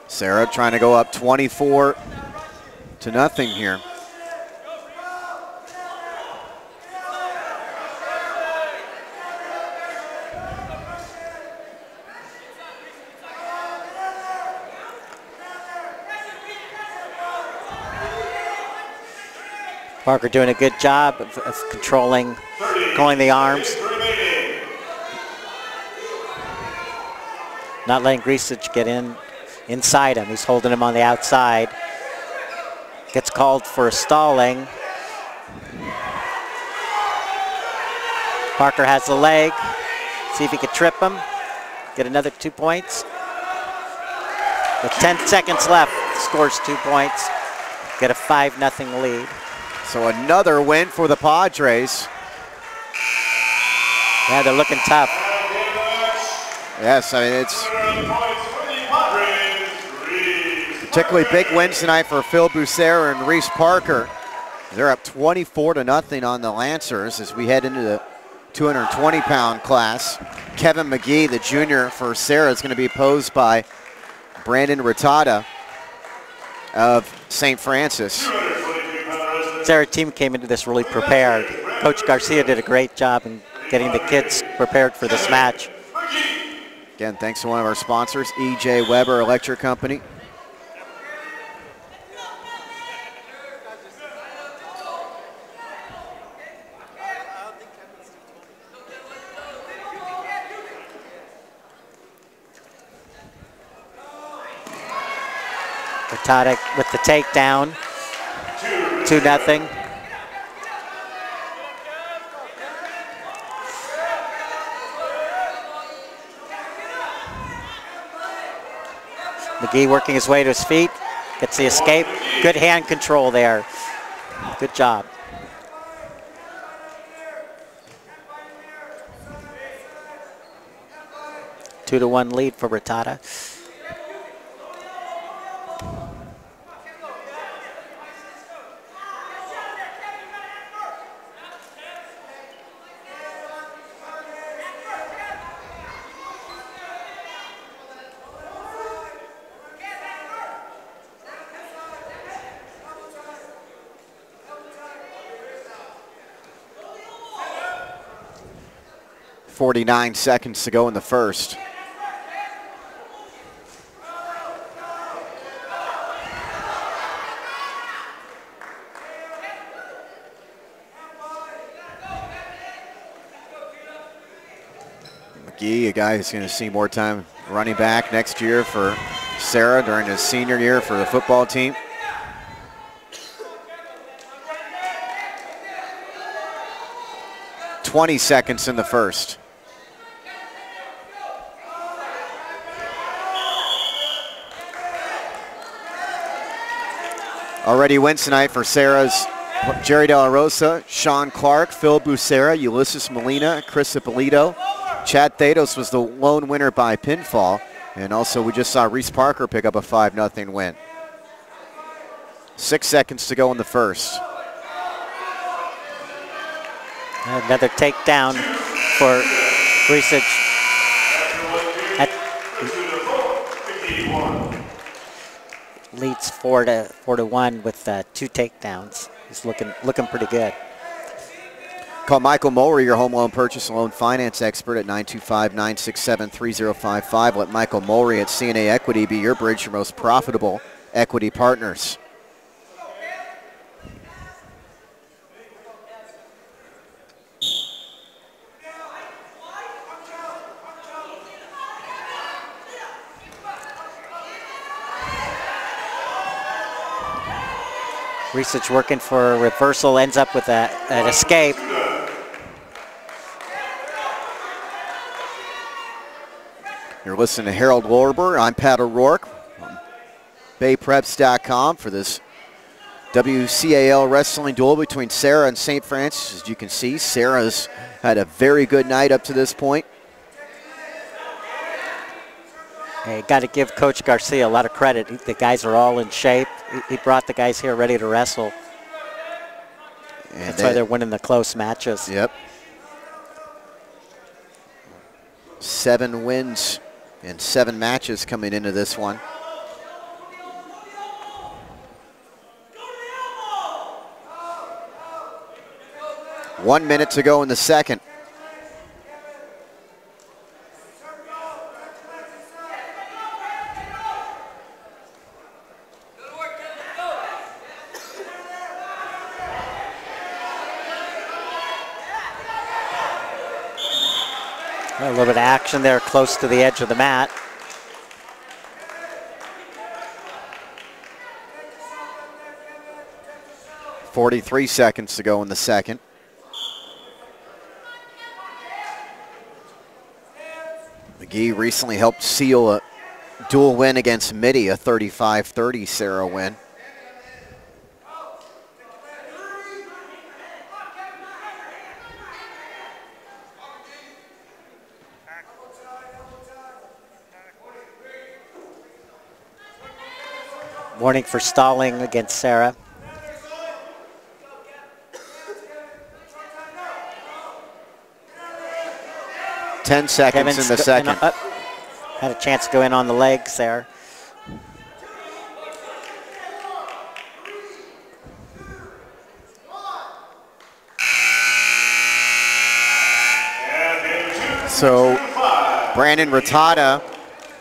Serra trying to go up 24-0 here. Parker doing a good job of controlling the arms. Not letting Kresge get inside him. He's holding him on the outside. Gets called for stalling. Parker has the leg. See if he could trip him. Get another 2 points. With 10 seconds left, scores 2 points. Get a 5-0 lead. So another win for the Padres. Yeah, they're looking tough. Yes, I mean, it's particularly big wins tonight for Phil Becerra and Reese Parker. They're up 24-0 on the Lancers as we head into the 220-pound class. Kevin McGee, the junior for Serra, is going to be opposed by Brandon Ratata of St. Francis. Serra team came into this really prepared. Coach Garcia did a great job in getting the kids prepared for this match. Again, thanks to one of our sponsors, E.J. Weber Electric Company. Ratata with the takedown. 2-0. McGee working his way to his feet. Gets the escape. Good hand control there. Good job. Two to 1 lead for Ratata. .49 seconds to go in the first. McGee, a guy who's going to see more time running back next year for Serra during his senior year for the football team. .20 seconds in the first. Already wins tonight for Serra's Jerry De La Rosa, Sean Clark, Phil Becerra, Ulysses Molina, Chris Ippolito. Chad Thodos was the lone winner by pinfall. And also we just saw Reese Parker pick up a 5-0 win. 6 seconds to go in the first. Another takedown for Kresge. Leads 4-1 with 2 takedowns. He's looking pretty good. Call Michael Mulry, your home loan purchase and loan finance expert at 925-967-3055. Let Michael Mulry at CNA Equity be your bridge to your most profitable equity partners. Research working for a reversal, ends up with an escape. You're listening to Harold Lorber. I'm Pat O'Rourke on BayPreps.com for this WCAL wrestling duel between Serra and St. Francis. As you can see, Serra's had a very good night up to this point. Hey, got to give Coach Garcia a lot of credit. The guys are all in shape. He brought the guys here ready to wrestle. And that's why they're winning the close matches. Yep. 7 wins in 7 matches coming into this one. One minute to go in the second. A little bit of action there close to the edge of the mat. .43 seconds to go in the second. McGee recently helped seal a dual win against Mitty, a 35-30 Serra win. Warning for stalling against Serra. Ten seconds in the second. Had a chance to go in on the legs there. So Brandon Ratata,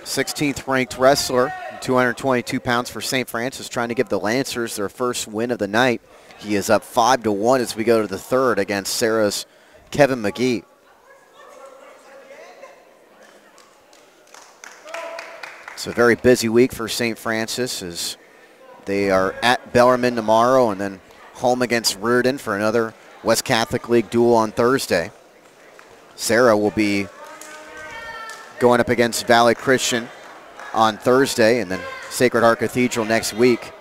16th ranked wrestler, 222 pounds for St. Francis, trying to give the Lancers their first win of the night. He is up 5-1 as we go to the third against Serra's Kevin McGee. It's a very busy week for St. Francis as they are at Bellarmine tomorrow and then home against Reardon for another West Catholic League duel on Thursday. Serra will be going up against Valley Christian on Thursday and then Sacred Heart Cathedral next week.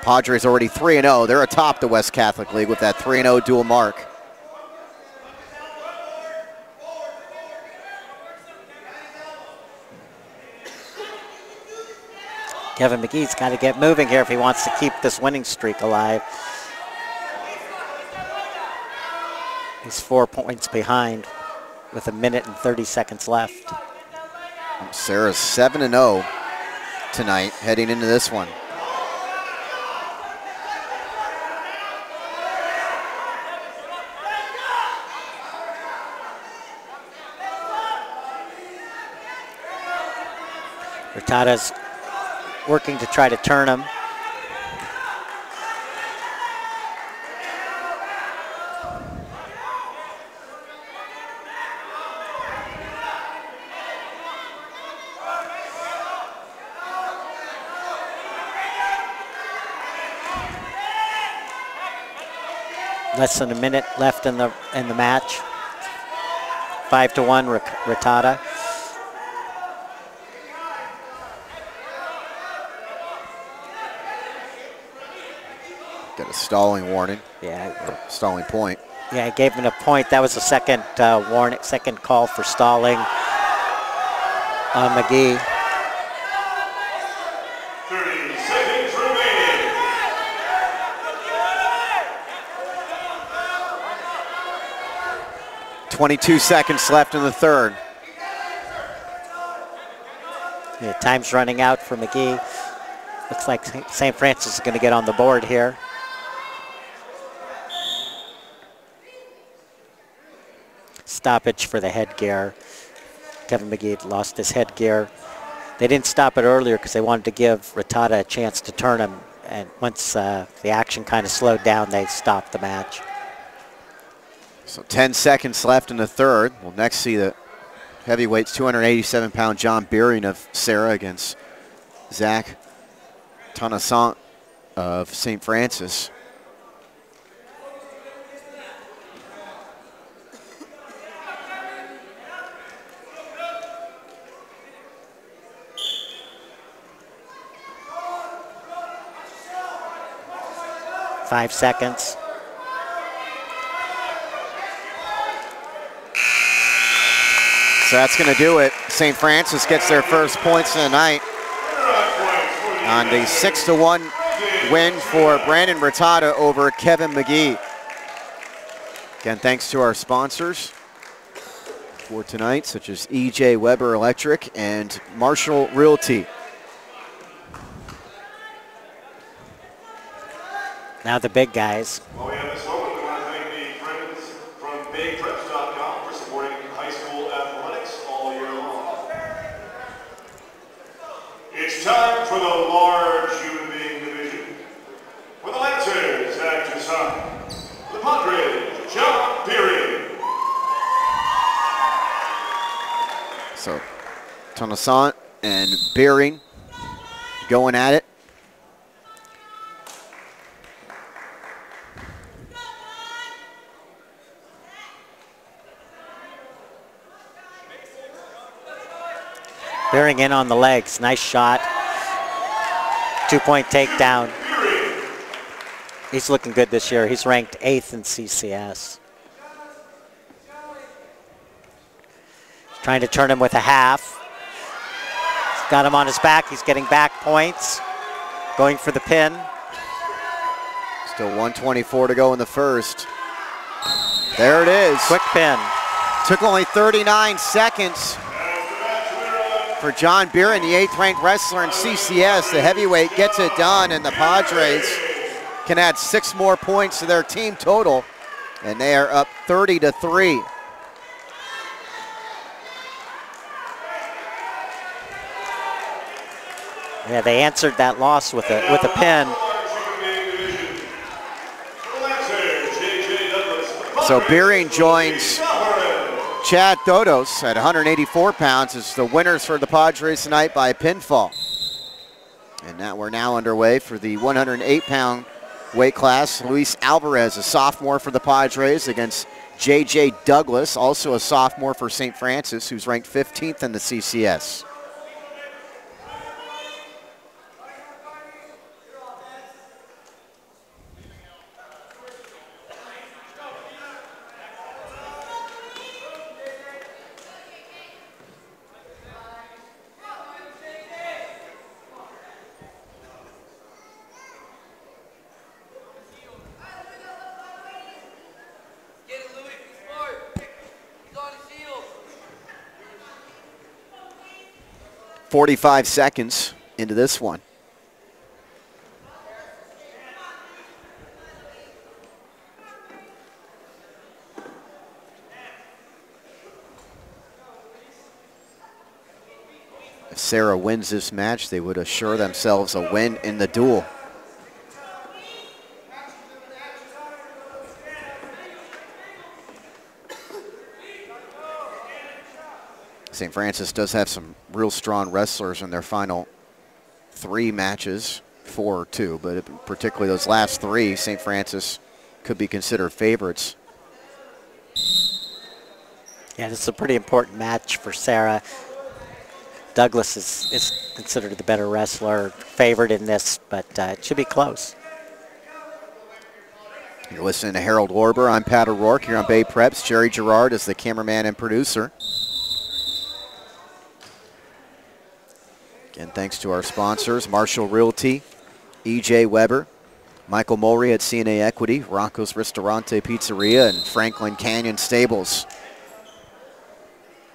Padres already 3-0. They're atop the West Catholic League with that 3-0 dual mark. Kevin McGee's got to get moving here if he wants to keep this winning streak alive. He's 4 points behind with 1 minute and 30 seconds left. Serra's 7-0 tonight heading into this one. Ratata's working to try to turn him. Less than a minute left in the match. 5-1 Ratata. Got a stalling warning. Yeah. Or stalling point. Yeah, I gave him a point. That was the second warning, second call for stalling on McGee. 30 seconds remaining. 22 seconds left in the third. Yeah, time's running out for McGee. Looks like St. Francis is going to get on the board here. Stoppage for the headgear. Kevin McGee lost his headgear. They didn't stop it earlier because they wanted to give Ratata a chance to turn him. And once the action kind of slowed down, they stopped the match. So 10 seconds left in the third. We'll next see the heavyweights, 287-pound John Beering of Serra against Zach Tanasan of St. Francis. Five seconds. So that's going to do it. St. Francis gets their first points of the night on the 6-1 win for Brandon Ratata over Kevin McGee. Again, thanks to our sponsors for tonight, such as E.J. Weber Electric and Marshall Realty. Now the big guys. While we have this moment, we want to thank the friends from BigTrips.com for supporting high school athletics all year long. It's time for the large human being division. For the Lancers at Tucson, the Padres, John Peary. So, Tanasan and Beering going at it. Bearing in on the legs. Nice shot. 2-point takedown. He's looking good this year. He's ranked 8th in CCS. Trying to turn him with a half. He's got him on his back. He's getting back points. Going for the pin. Still 1:24 to go in the first. There it is. Quick pin. Took only 39 seconds for John Beering, the 8th ranked wrestler in CCS. The heavyweight gets it done, and the Padres can add 6 more points to their team total, and they are up 30-3. Yeah, they answered that loss with a pin. So Beering joins Chad Thodos at 184 pounds as the winners for the Padres tonight by pinfall. And now we're now underway for the 108-pound weight class. Luis Alvarez, a sophomore for the Padres, against J.J. Douglas, also a sophomore for St. Francis, who's ranked 15th in the CCS. Get it, Louis. Be smart. He's on his heels. 45 seconds into this one. If Serra wins this match, they would assure themselves a win in the duel. St. Francis does have some real strong wrestlers in their final 3 matches, 4 or 2, but particularly those last 3, St. Francis could be considered favorites. Yeah, this is a pretty important match for Serra. Douglas is considered the better wrestler, favored in this, but it should be close. You're listening to Harold Orber. I'm Pat O'Rourke here on Bay Preps. Jerry Gerard is the cameraman and producer. Again, thanks to our sponsors, Marshall Realty, E.J. Weber, Michael Mulry at CNA Equity, Rocco's Ristorante Pizzeria, and Franklin Canyon Stables.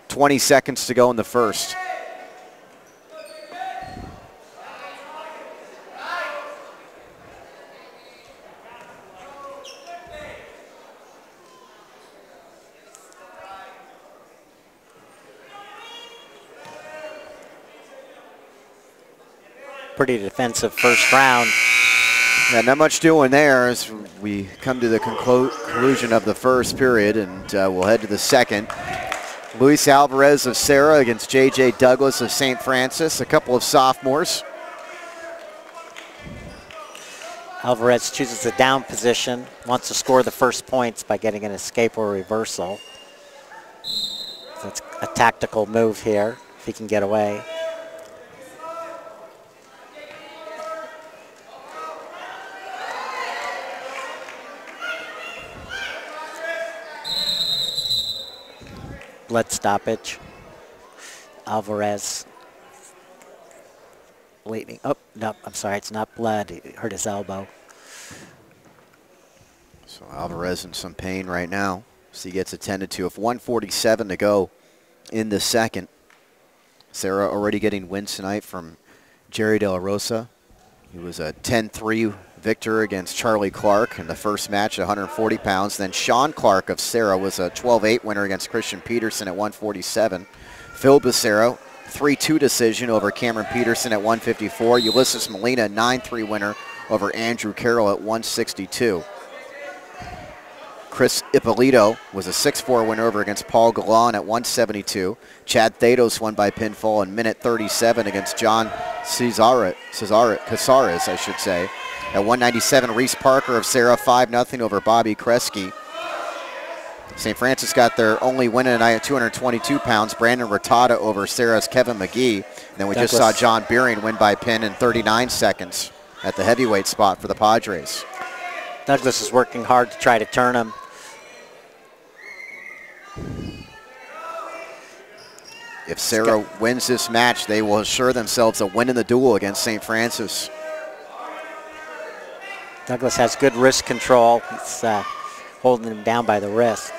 20 seconds to go in the first. Pretty defensive first round. Yeah, not much doing there as we come to the conclusion of the first period, and we'll head to the second. Luis Alvarez of Serra against J.J. Douglas of St. Francis, a couple of sophomores. Alvarez chooses the down position, wants to score the first points by getting an escape or reversal. So it's a tactical move here, if he can get away. Blood stoppage. Alvarez bleeding. Oh, no, I'm sorry, it's not blood. He hurt his elbow. So Alvarez in some pain right now. So he gets attended to. With 1:47 to go in the second. Serra already getting wins tonight from Jerry De La Rosa. He was a 10-3 victor against Charlie Clark in the first match at 140 pounds. Then Sean Clark of Serra was a 12-8 winner against Christian Peterson at 147. Phil Becerra, 3-2 decision over Cameron Peterson at 154. Ulysses Molina, 9-3 winner over Andrew Carroll at 162. Chris Ippolito was a 6-4 winner over against Paul Galan at 172. Chad Thodos won by pinfall in minute 37 against John Casarez, I should say. At 197, Reese Parker of Serra, 5-0 over Bobby Kresge. St. Francis got their only win tonight at 222 pounds. Brandon Ratata over Serra's Kevin McGee. And then we just saw John Beering win by pin in 39 seconds at the heavyweight spot for the Padres. Douglas is working hard to try to turn him. If Serra wins this match, they will assure themselves a win in the duel against St. Francis. Douglas has good wrist control. He's holding him down by the wrist.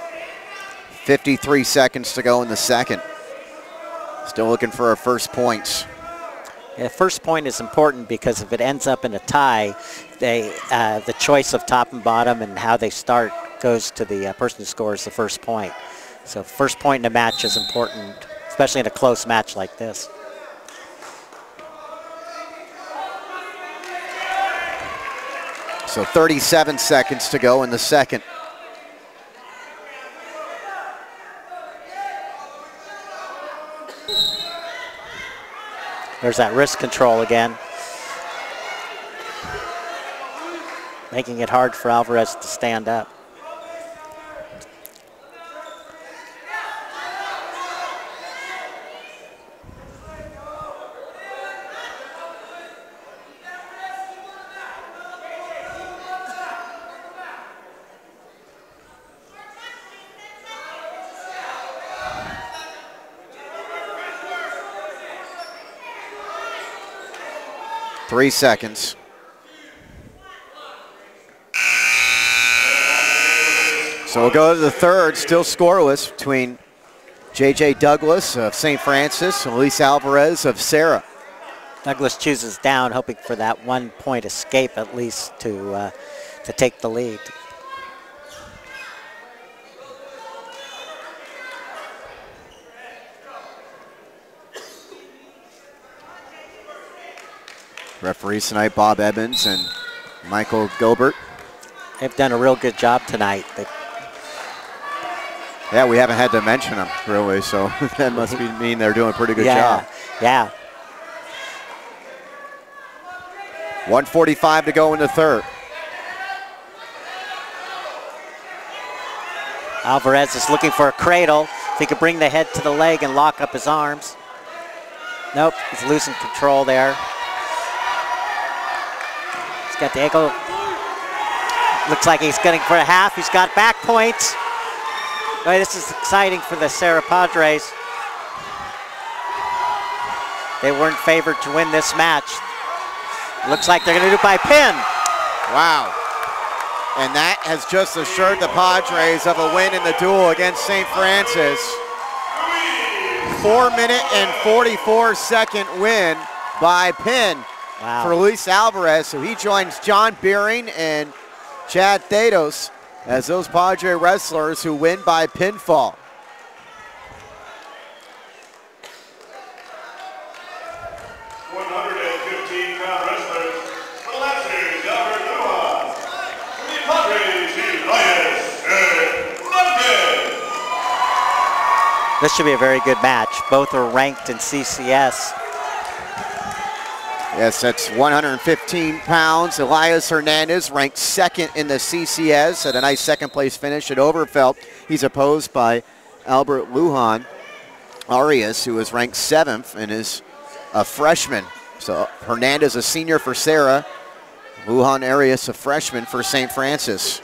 53 seconds to go in the second. Still looking for our first points. Yeah, first point is important because if it ends up in a tie, the choice of top and bottom and how they start goes to the person who scores the first point. So first point in a match is important, especially in a close match like this. So 37 seconds to go in the second. There's that wrist control again. Making it hard for Alvarez to stand up. Three seconds. So we'll go to the third, still scoreless between J.J. Douglas of St. Francis and Luis Alvarez of Serra. Douglas chooses down, hoping for that 1 point escape at least to take the lead. Referees tonight, Bob Evans and Michael Gilbert. They've done a real good job tonight. Yeah, we haven't had to mention them, really, so that must mean they're doing a pretty good job. Yeah. 1:45 to go in the third. Alvarez is looking for a cradle. If he could bring the head to the leg and lock up his arms. Nope, he's losing control there. He's got the ankle. Looks like he's getting for a half. He's got back points. Boy, this is exciting for the Serra Padres. They weren't favored to win this match. Looks like they're going to do it by pin. Wow. And that has just assured the Padres of a win in the duel against St. Francis. 4-minute and 44-second win by pin for Luis Alvarez. So he joins John Beering and Chad Thodos as those Padre wrestlers who win by pinfall. This should be a very good match. Both are ranked in CCS. Yes, that's 115 pounds. Elias Hernandez ranked second in the CCS, had a nice second place finish at Overfelt. He's opposed by Albert Lujan Arias, who is ranked 7th and is a freshman. So Hernandez, a senior for Serra. Lujan Arias, a freshman for St. Francis.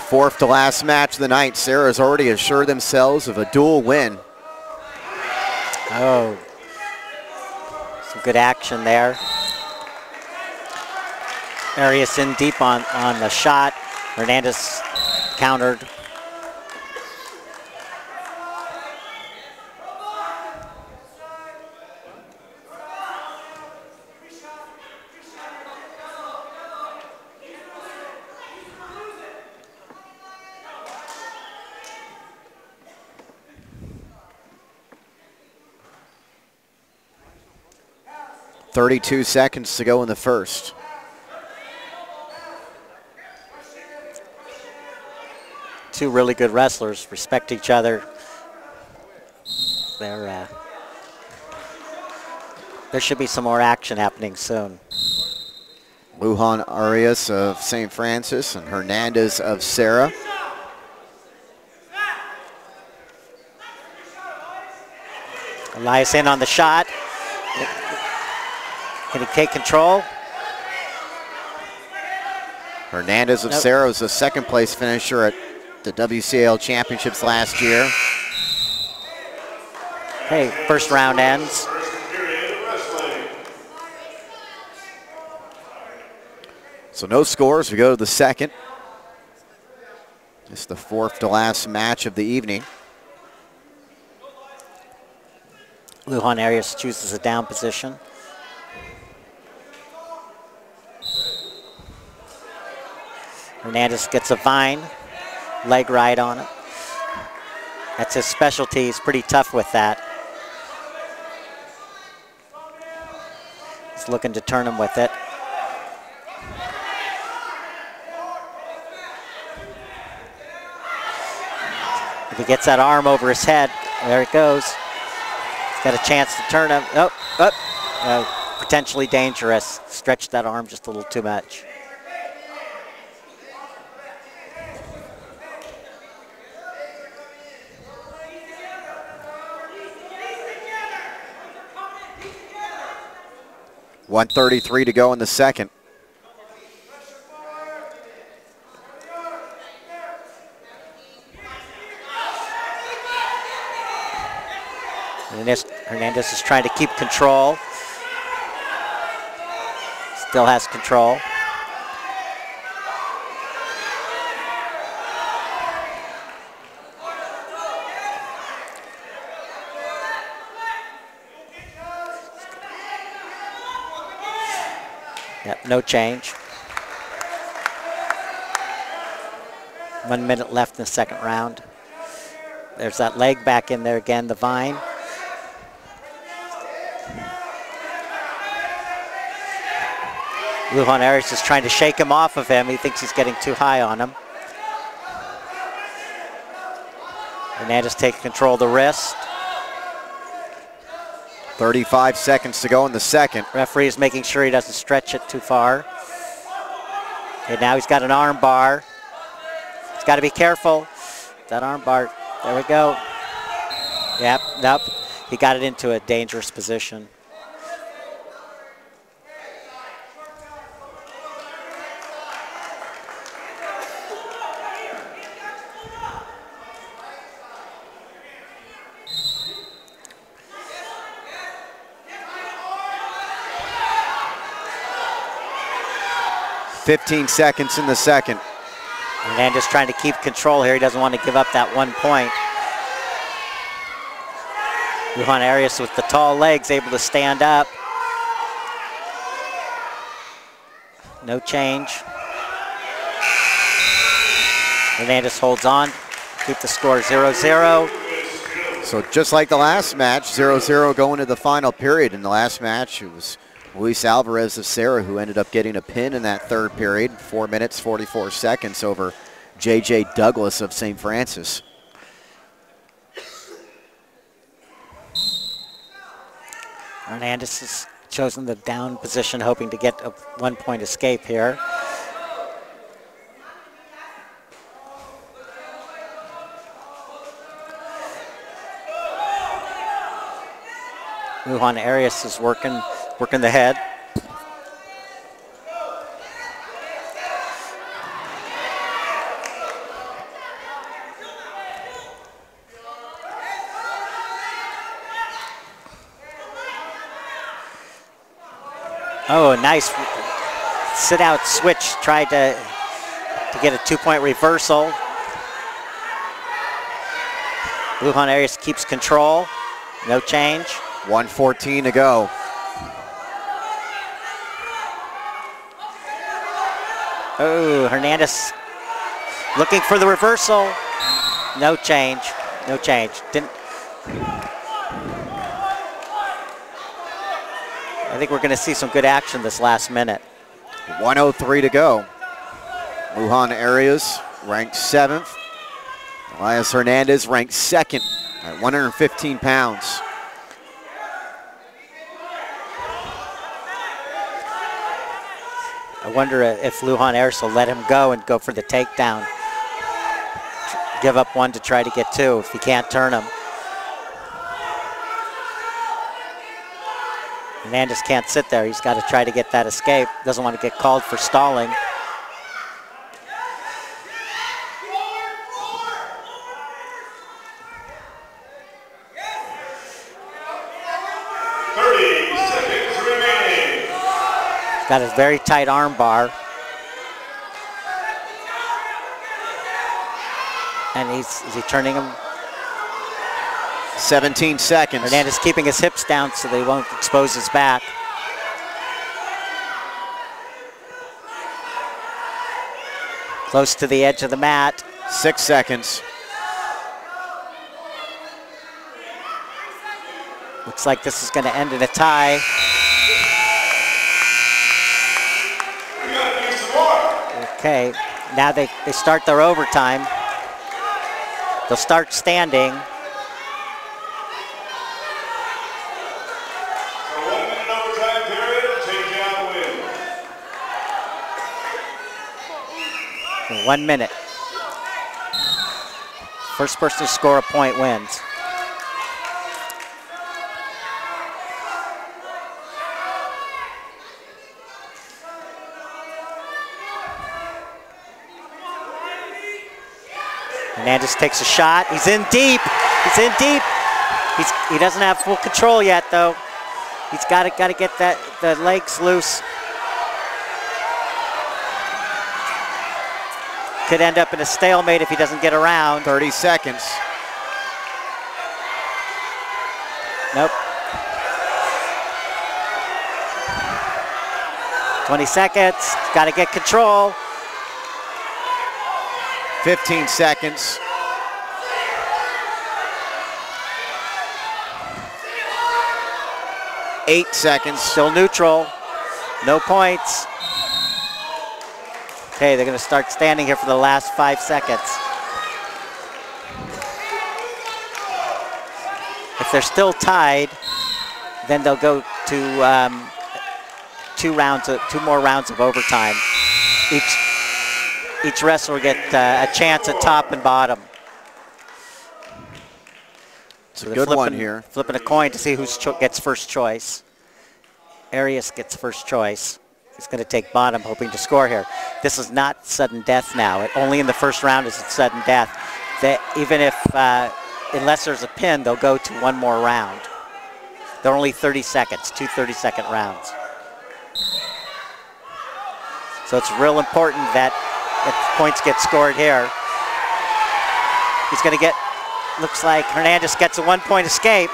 Fourth to last match of the night. Serra's already assured themselves of a dual win. Oh, some good action there. Arias in deep on the shot. Hernandez countered. .32 seconds to go in the first. Two really good wrestlers, respect each other. There should be some more action happening soon. Lujan Arias of St. Francis and Hernandez of Serra. Elias in on the shot. Can he take control? Hernandez of Serra was the second place finisher at the WCAL championships last year. Hey, first round ends. So no scores, we go to the second. It's the fourth to last match of the evening. Lujan Arias chooses a down position. Hernandez gets a vine, leg right on it. That's his specialty. He's pretty tough with that. He's looking to turn him with it. If he gets that arm over his head, there it goes. He's got a chance to turn him. Potentially dangerous. Stretched that arm just a little too much. .133 to go in the second. Hernandez is trying to keep control. Still has control. Yep, no change. 1 minute left in the second round. There's that leg back in there again, the vine. Lujan Arias is trying to shake him off of him. He thinks he's getting too high on him. Hernandez taking control of the wrist. 35 seconds to go in the second. Referee is making sure he doesn't stretch it too far. Okay, now he's got an arm bar. He's got to be careful. That arm bar, there we go. Yep, nope. He got it into a dangerous position. .15 seconds in the second. Hernandez trying to keep control here. He doesn't want to give up that 1 point. Lujan Arias with the tall legs able to stand up. No change. Hernandez holds on. Keep the score 0-0. So just like the last match, 0-0 going to the final period. In the last match, it was Luis Alvarez of Serra who ended up getting a pin in that third period, 4 minutes, 44 seconds over J.J. Douglas of St. Francis. Hernandez has chosen the down position, hoping to get a 1 point escape here. Lujan Arias is working the head. Oh, nice sit-out switch. Tried to get a 2 point reversal. Lujan Arias keeps control. No change. 1:14 to go. Oh, Hernandez looking for the reversal. No change. No change. Didn't. I think we're going to see some good action this last minute. 1:03 to go. Lujan Arias ranked 7th. Elias Hernandez ranked 2nd at 115 pounds. I wonder if Lujan Arias will let him go and go for the takedown. Give up 1 to try to get 2 if he can't turn him. Hernandez can't sit there. He's got to try to get that escape. Doesn't want to get called for stalling. Got a very tight arm bar. And is he turning him? 17 seconds. Hernandez keeping his hips down so they won't expose his back. Close to the edge of the mat. 6 seconds. Looks like this is going to end in a tie. Okay, now they start their overtime. They'll start standing. So 1 minute overtime period, take down win. 1 minute. First person to score a point wins. Hernandez takes a shot. He's in deep. He's in deep. He doesn't have full control yet, though. He's got to get the legs loose. Could end up in a stalemate if he doesn't get around. 30 seconds. Nope. 20 seconds. Got to get control. 15 seconds. 8 seconds. Still neutral. No points. Okay, they're going to start standing here for the last 5 seconds. If they're still tied, then they'll go to 2 more rounds of overtime. Each wrestler will get a chance at top and bottom. It's a good one here. Flipping a coin to see who gets first choice. Arias gets first choice. He's going to take bottom, hoping to score here. This is not sudden death now. Only in the first round is it sudden death. Even if, unless there's a pin, they'll go to 1 more round. They're only 30 seconds, 2 30-second rounds. So it's real important that if points get scored here. He's going to get, looks like Hernandez gets a 1 point escape.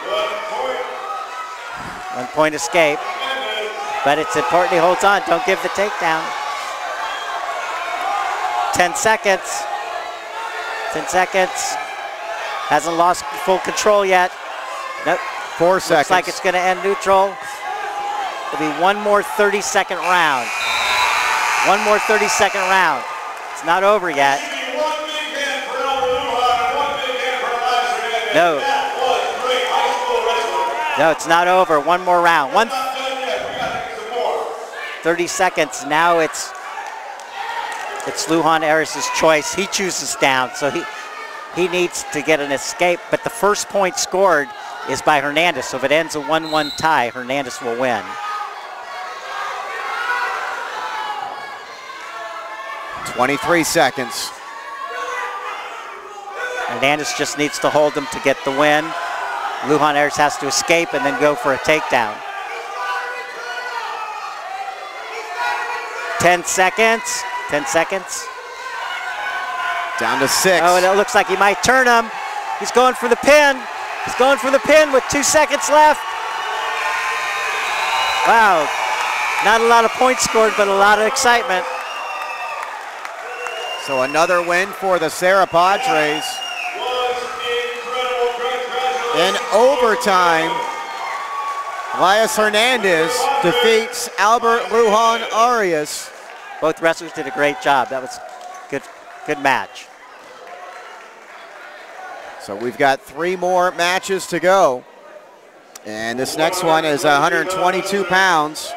1 point escape. But it's important he holds on. Don't give the takedown. 10 seconds. 10 seconds. Hasn't lost full control yet. Nope. 4 seconds. Looks like it's going to end neutral. It'll be one more 30-second round. One more 30-second round. It's not over yet. No. No, it's not over. One more round. 30 seconds. Now it's Lujan Aris's choice. He chooses down, so he needs to get an escape. But the first point scored is by Hernandez. So if it ends a 1-1 tie, Hernandez will win. 23 seconds. Hernandez just needs to hold him to get the win. Lujan Aris has to escape and then go for a takedown. 10 seconds. 10 seconds. Down to 6. Oh, and it looks like he might turn him. He's going for the pin. He's going for the pin with 2 seconds left. Wow. Not a lot of points scored, but a lot of excitement. So another win for the Serra Padres. In overtime, Elias Hernandez defeats Albert Lujan Arias. Both wrestlers did a great job. That was good match. So we've got 3 more matches to go. And this next one is 122 pounds.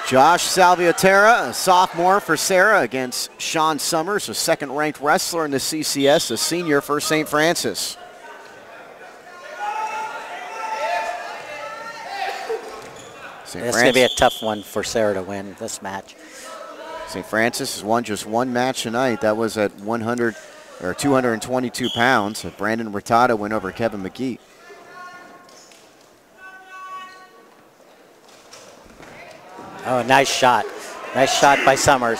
Josh Salviaterra, a sophomore for Serra, against Sean Summers, a second-ranked wrestler in the CCS, a senior for St. Francis. It's going to be a tough one for Serra to win this match. St. Francis has won just 1 match tonight. That was at 222 pounds. Brandon Ratata went over Kevin McGee. Oh, nice shot. Nice shot by Summers.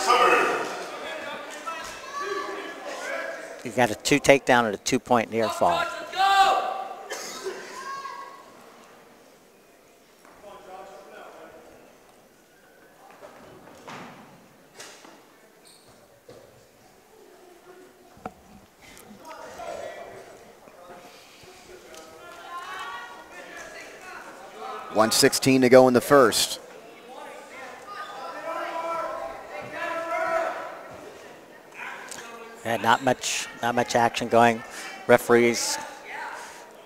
He got a 2 takedown and a 2-point near fall. .116 to go in the first. Yeah, not much action going. Referees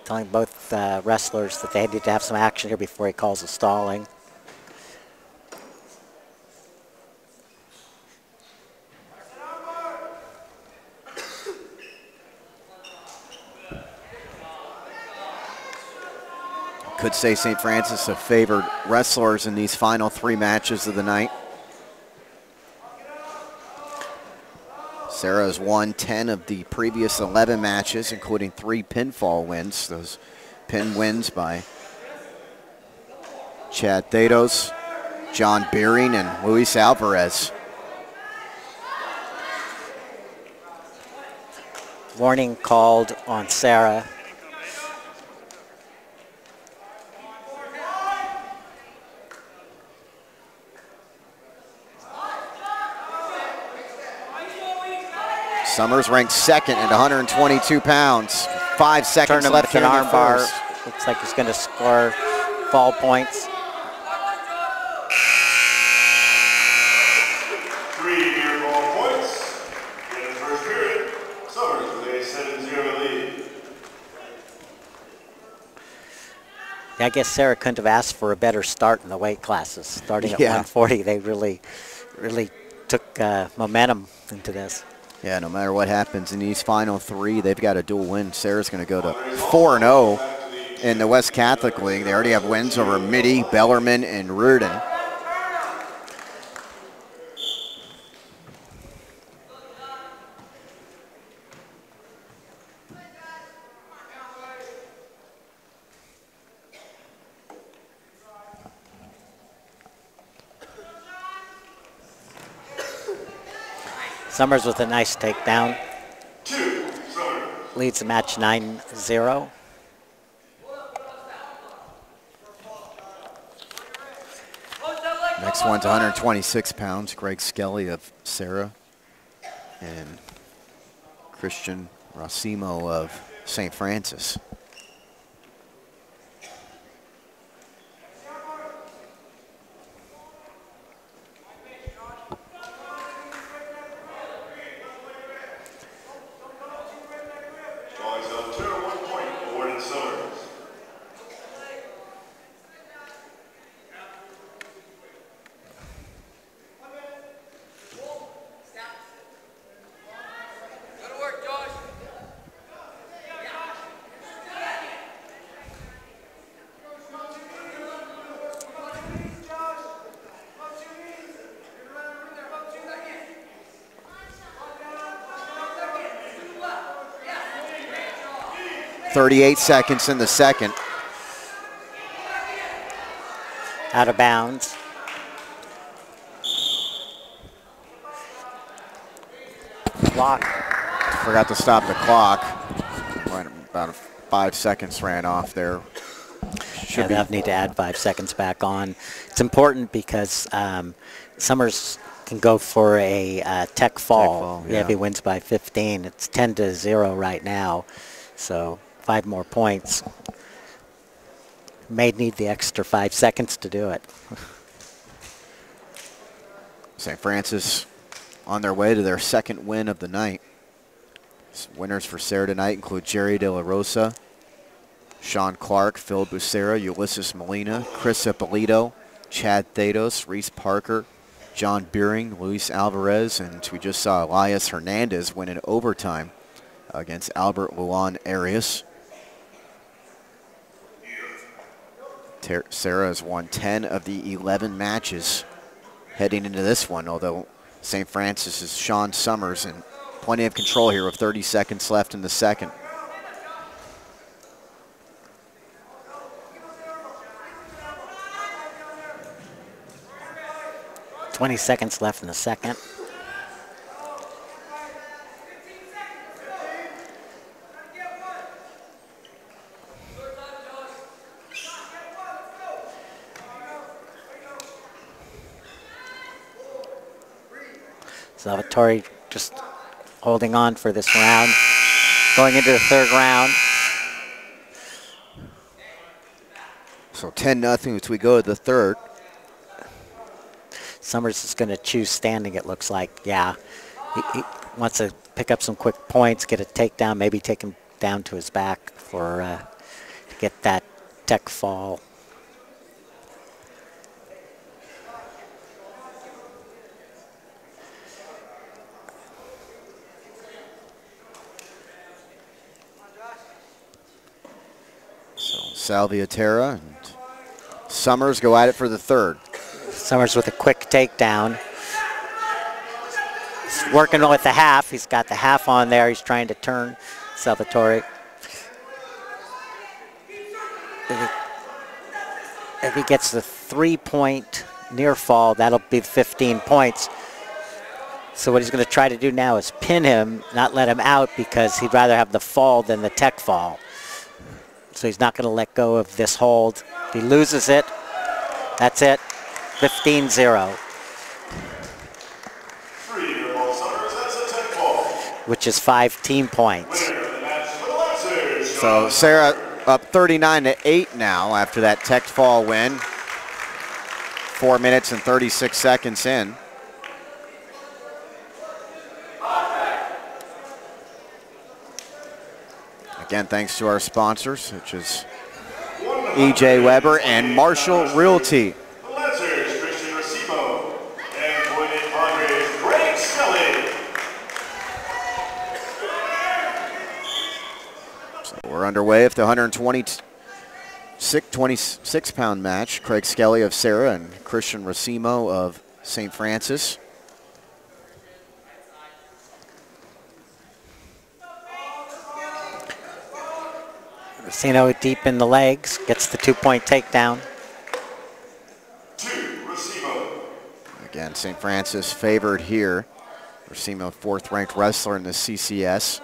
telling both wrestlers that they need to have some action here before he calls a stalling. Could say St. Francis have favored wrestlers in these final 3 matches of the night. Serra has won 10 of the previous 11 matches, including 3 pinfall wins. Those pin wins by Chad Thodos, John Beering, and Luis Alvarez. Warning called on Serra. Summers ranked second at 122 pounds. 5 seconds Turn him left with in an the arm bar. first. Looks like he's going to score fall points. 3 near ball points in the first period. Summers with a 7-0 lead. Yeah, I guess Serra couldn't have asked for a better start in the weight classes. Starting at Yeah. 140, they really took momentum into this. Yeah, no matter what happens in these final 3, they've got a dual win. Serra's going to go to 4-0 in the West Catholic League. They already have wins over Mitty, Bellarmine, and Reardon. Summers with a nice takedown. 2, Summers. Leads the match 9-0. Next one's 126 pounds, Greg Skelly of Serra, and Christian Rasimo of St. Francis. Drawings of 2 1 point awarded Summers. Good work, Josh. 38 seconds in the second. Out of bounds. Clock. Forgot to stop the clock. Right, about 5 seconds ran off there. Yeah, they'll need to add 5 seconds back on. It's important because Summers can go for a tech fall. Yeah. If he wins by 15. It's 10-0 right now. So 5 more points. May need the extra 5 seconds to do it. St. Francis on their way to their second win of the night. Winners for Serra tonight include Jerry De La Rosa, Sean Clark, Phil Becerra, Ulysses Molina, Chris Ippolito, Chad Thodos, Reese Parker, John Beering, Luis Alvarez, and we just saw Elias Hernandez win in overtime against Albert Lujan Arias. Serra has won 10 of the 11 matches heading into this one, although St. Francis is Sean Summers and plenty of control here with 30 seconds left in the second. $20 seconds left in the second. Salviaterra just holding on for this round. Going into the third round. So 10-0 as we go to the third. Summers is going to choose standing, it looks like. Yeah, he wants to pick up some quick points, get a takedown, maybe take him down to his back for to get that tech fall. Salviaterra and Summers go at it for the third. Summers with a quick takedown. He's working with the half. He's got the half on there. He's trying to turn Salviaterra. If he gets the 3-point near fall, that'll be 15 points. So what he's going to try to do now is pin him, not let him out, because he'd rather have the fall than the tech fall. So he's not going to let go of this hold. If he loses it, that's it. 15-0. Which is 5 team points. So Serra up 39-8 now after that tech fall win. 4 minutes and 36 seconds in. Again, thanks to our sponsors, such as E.J. Weber and Marshall Realty. So we're underway with the 126-pound match. Craig Skelly of Serra and Christian Rasimo of St. Francis. Rasimo deep in the legs, gets the 2-point takedown. Again, St. Francis favored here Rasimo, 4th-ranked wrestler in the CCS.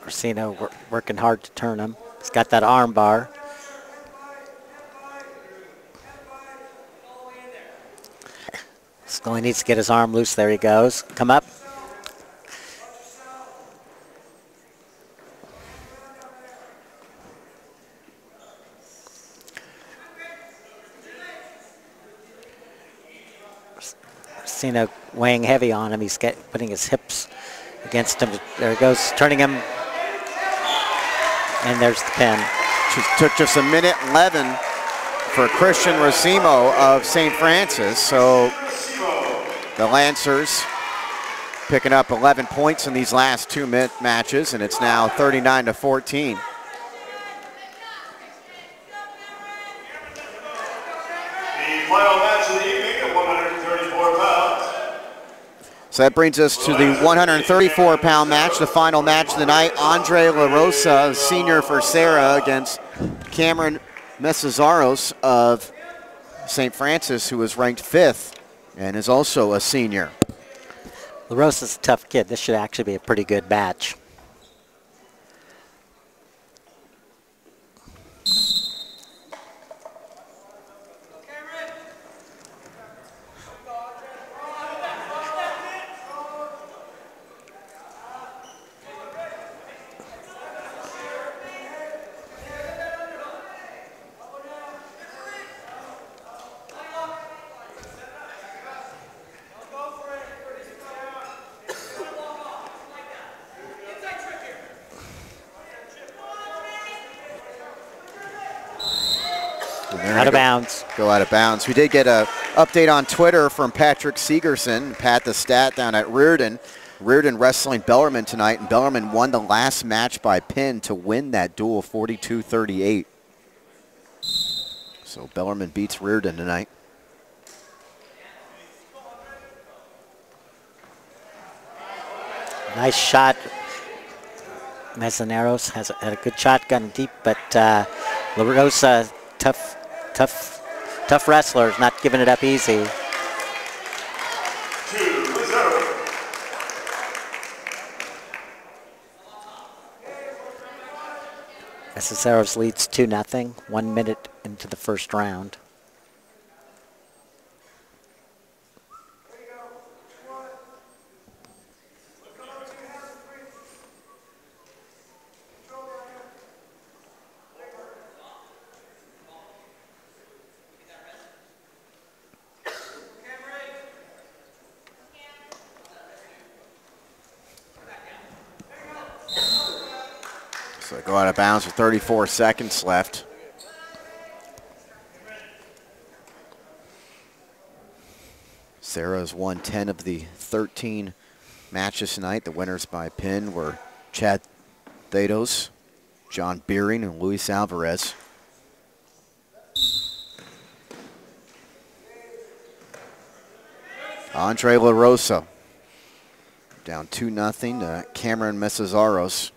Orsino working hard to turn him. He's got that arm bar. Skelly needs to get his arm loose. There he goes. Come up. Orsino weighing heavy on him. He's putting his hips against him. There he goes, turning him. And there's the pin. Took just 1:11 for Christian Rasimo of St. Francis. So the Lancers picking up 11 points in these last 2 matches, and it's now 39-14. The final match of the evening at 134 pounds. So that brings us to the 134-pound match, the final match of the night. Andre Larosa, senior for Serra, against Cameron Mesozaros of St. Francis, who is ranked 5th and is also a senior. LaRosa's a tough kid. This should actually be a pretty good match. Out of bounds. Go out of bounds. We did get an update on Twitter from Patrick Segerson, Pat the Stat down at Reardon. Reardon wrestling Bellarmine tonight, and Bellarmine won the last match by pin to win that duel 42-38. So Bellarmine beats Reardon tonight. Nice shot. Mesozaros had a good shotgun deep, but Larosa, tough wrestler, not giving it up easy. Mesozaros leads 2-0, 1 minute into the first round. So go out of bounds with 34 seconds left. Serra's won 10 of the 13 matches tonight. The winners by pin were Chad Thodos, John Beering, and Luis Alvarez. Andre Larosa down 2-0 to Cameron Mesozaros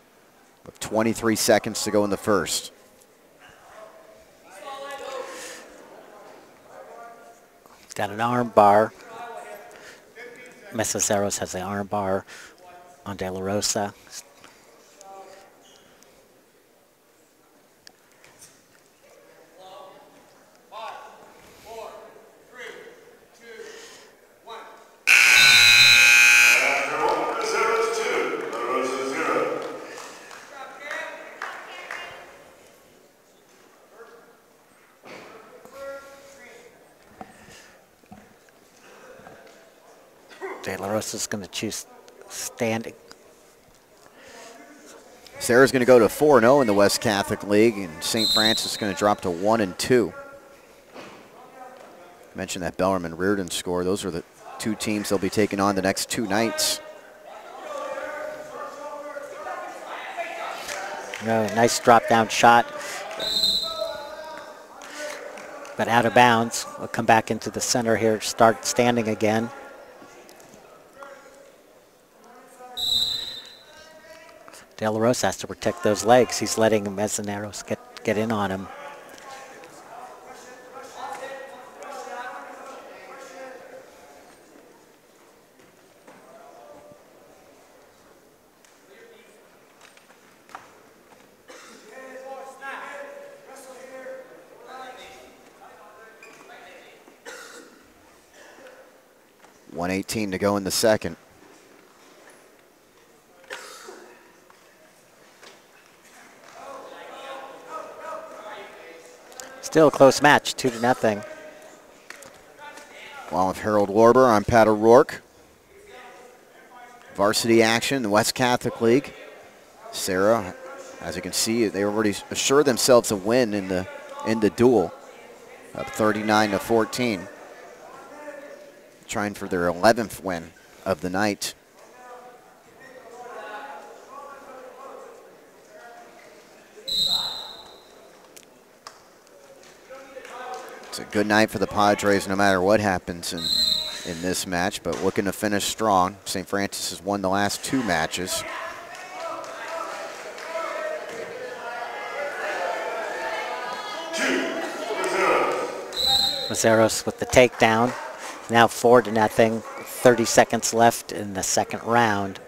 with 23 seconds to go in the first. He's got an arm bar. Mesozaros has the arm bar on De La Rosa. De La Rosa is going to choose standing. Serra's going to go to 4-0 in the West Catholic League, and St. Francis is going to drop to 1-2. Mentioned that Bellarmine-Reardon score. Those are the two teams they'll be taking on the next two nights. No, nice drop down shot, but out of bounds. We'll come back into the center here, start standing again. Larosa has to protect those legs. He's letting Mesozaros get in on him. .118 to go in the second. Still a close match, 2-0. Along with Harold Warber, I'm Pat O'Rourke. Varsity action in the West Catholic League. Serra, as you can see, they already assured themselves a win in the duel, up 39-14. Trying for their 11th win of the night. It's a good night for the Padres no matter what happens in this match, but looking to finish strong. St. Francis has won the last 2 matches. Mesozaros with the takedown. Now 4-0, 30 seconds left in the second round.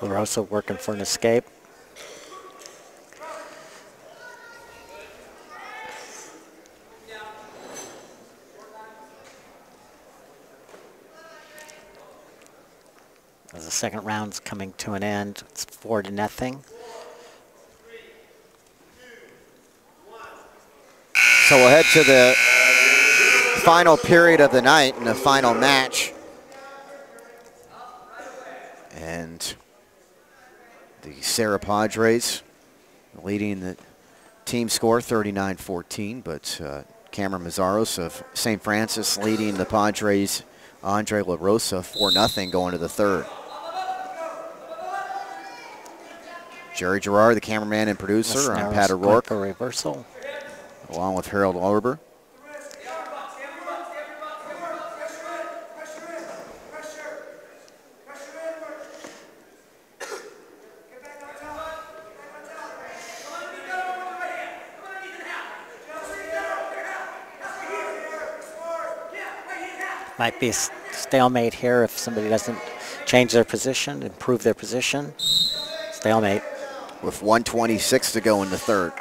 Rosa working for an escape. As the second round's coming to an end, it's 4-0. So we'll head to the final period of the night and the final match. And the Serra Padres leading the team score 39-14, but Cameron Mesozaros of St. Francis leading the Padres, Andre Larosa, 4-0 going to the third. Jerry Gerard, the cameraman and producer. I'm Pat O'Rourke. A reversal. Along with Harold Warber. Might be a stalemate here if somebody doesn't change their position, improve their position. Stalemate. With 1:26 to go in the third.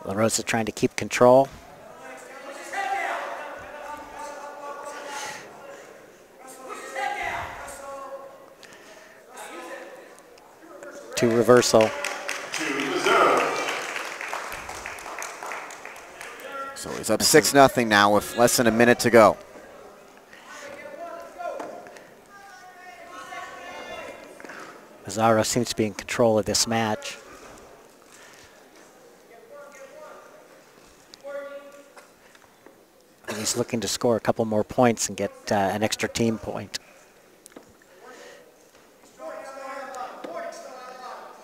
Larosa trying to keep control. To reversal. So he's up 6-0 now with less than a minute to go. Mesozaros seems to be in control of this match. And he's looking to score a couple more points and get an extra team point.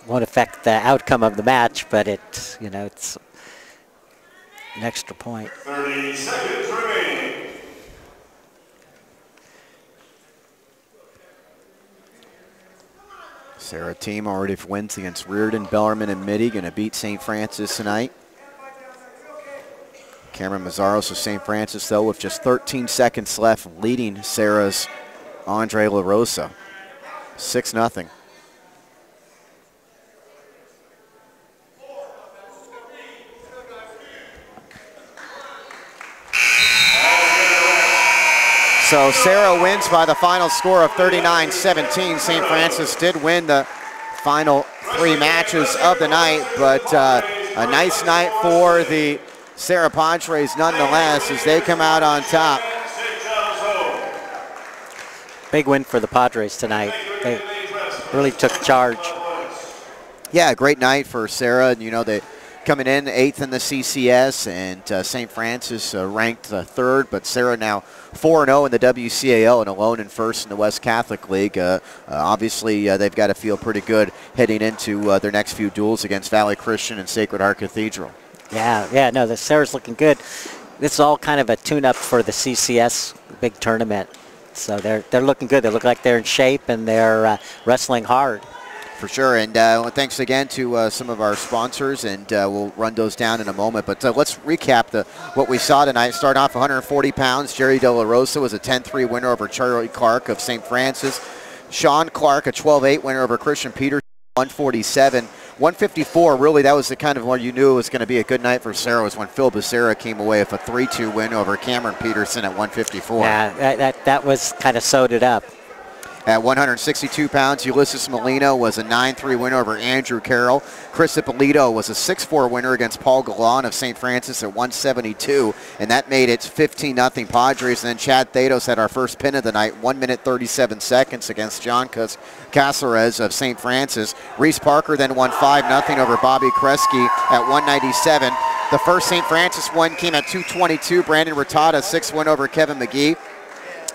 Won't affect the outcome of the match, but it's an extra point. 30 seconds remaining. Serra team already wins against Reardon, Bellarmine, and Mitty. Going to beat St. Francis tonight. Cameron Mesozaros of St. Francis, though, with just 13 seconds left, leading Serra's Andre Larosa. 6-0. So Serra wins by the final score of 39-17. St. Francis did win the final 3 matches of the night, but a nice night for the Serra Padres nonetheless as they come out on top. Big win for the Padres tonight. They really took charge. Yeah, great night for Serra. You know, they coming in 8th in the CCS, and St. Francis ranked 3rd, but Serra now 4-0 in the WCAL and alone in 1st in the West Catholic League. Obviously, they've got to feel pretty good heading into their next few duels against Valley Christian and Sacred Heart Cathedral. Yeah, no, the Serra's looking good. This is all kind of a tune-up for the CCS big tournament. So they're looking good. They look like they're in shape, and they're wrestling hard. For sure, and thanks again to some of our sponsors, and we'll run those down in a moment. But let's recap what we saw tonight. Starting off 140 pounds, Jerry De La Rosa was a 10-3 winner over Charlie Clark of St. Francis. Sean Clark, a 12-8 winner over Christian Peterson, 147. 154, really, that was the kind of where you knew it was going to be a good night for Serra, was when Phil Becerra came away with a 3-2 win over Cameron Peterson at 154. Yeah, that was kind of sewed it up. At 162 pounds, Ulysses Molina was a 9-3 winner over Andrew Carroll. Chris Ippolito was a 6-4 winner against Paul Galan of St. Francis at 172, and that made it 15-0 Padres. And then Chad Thodos had our first pin of the night, 1 minute 37 seconds against John Casarez of St. Francis. Reese Parker then won 5-0 over Bobby Kresge at 197. The first St. Francis one came at 222. Brandon Ratata, 6-1 over Kevin McGee.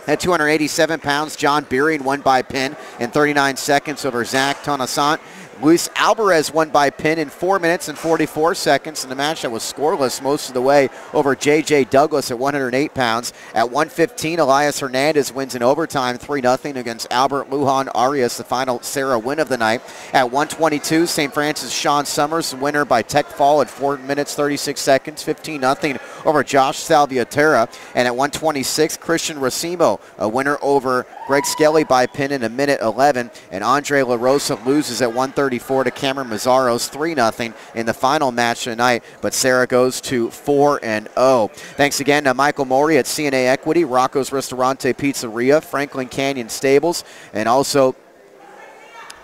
At 287 pounds, John Beering won by pin in 39 seconds over Zach Tanasan. Luis Alvarez won by pin in 4 minutes and 44 seconds in a match that was scoreless most of the way over J.J. Douglas at 108 pounds. At 115, Elias Hernandez wins in overtime 3-0 against Albert Lujan Arias, the final Serra win of the night. At 122, St. Francis Sean Summers, winner by tech fall at 4 minutes 36 seconds, 15-0 over Josh Salviaterra. And at 126, Christian Rasimo, a winner over Greg Skelly by pin in 1:11, and Andre Larosa loses at 134 to Cameron Mesozaros 3-0 in the final match tonight, but Serra goes to 4-0. Thanks again to Michael Mori at CNA Equity, Rocco's Ristorante Pizzeria, Franklin Canyon Stables, and also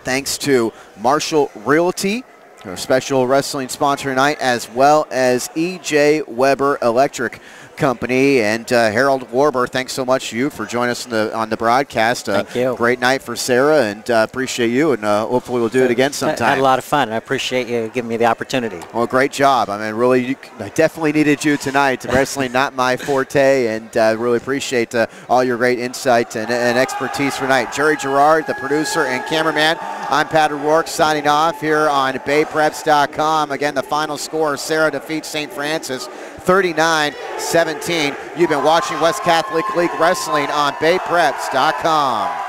thanks to Marshall Realty, our special wrestling sponsor tonight, as well as E.J. Weber Electric Company. And Harold Warber, thanks so much to you for joining us on the broadcast. Thank you. Great night for Serra, and appreciate you, and hopefully we'll do it again sometime. I had a lot of fun. I appreciate you giving me the opportunity. Well, great job. I mean, really, I definitely needed you tonight. Wrestling not my forte, and really appreciate all your great insight and expertise tonight. Jerry Gerard, the producer and cameraman. I'm Pat O'Rourke signing off here on BayPreps.com. Again, the final score, Serra defeats St. Francis 39-17. You've been watching West Catholic League Wrestling on BayPreps.com.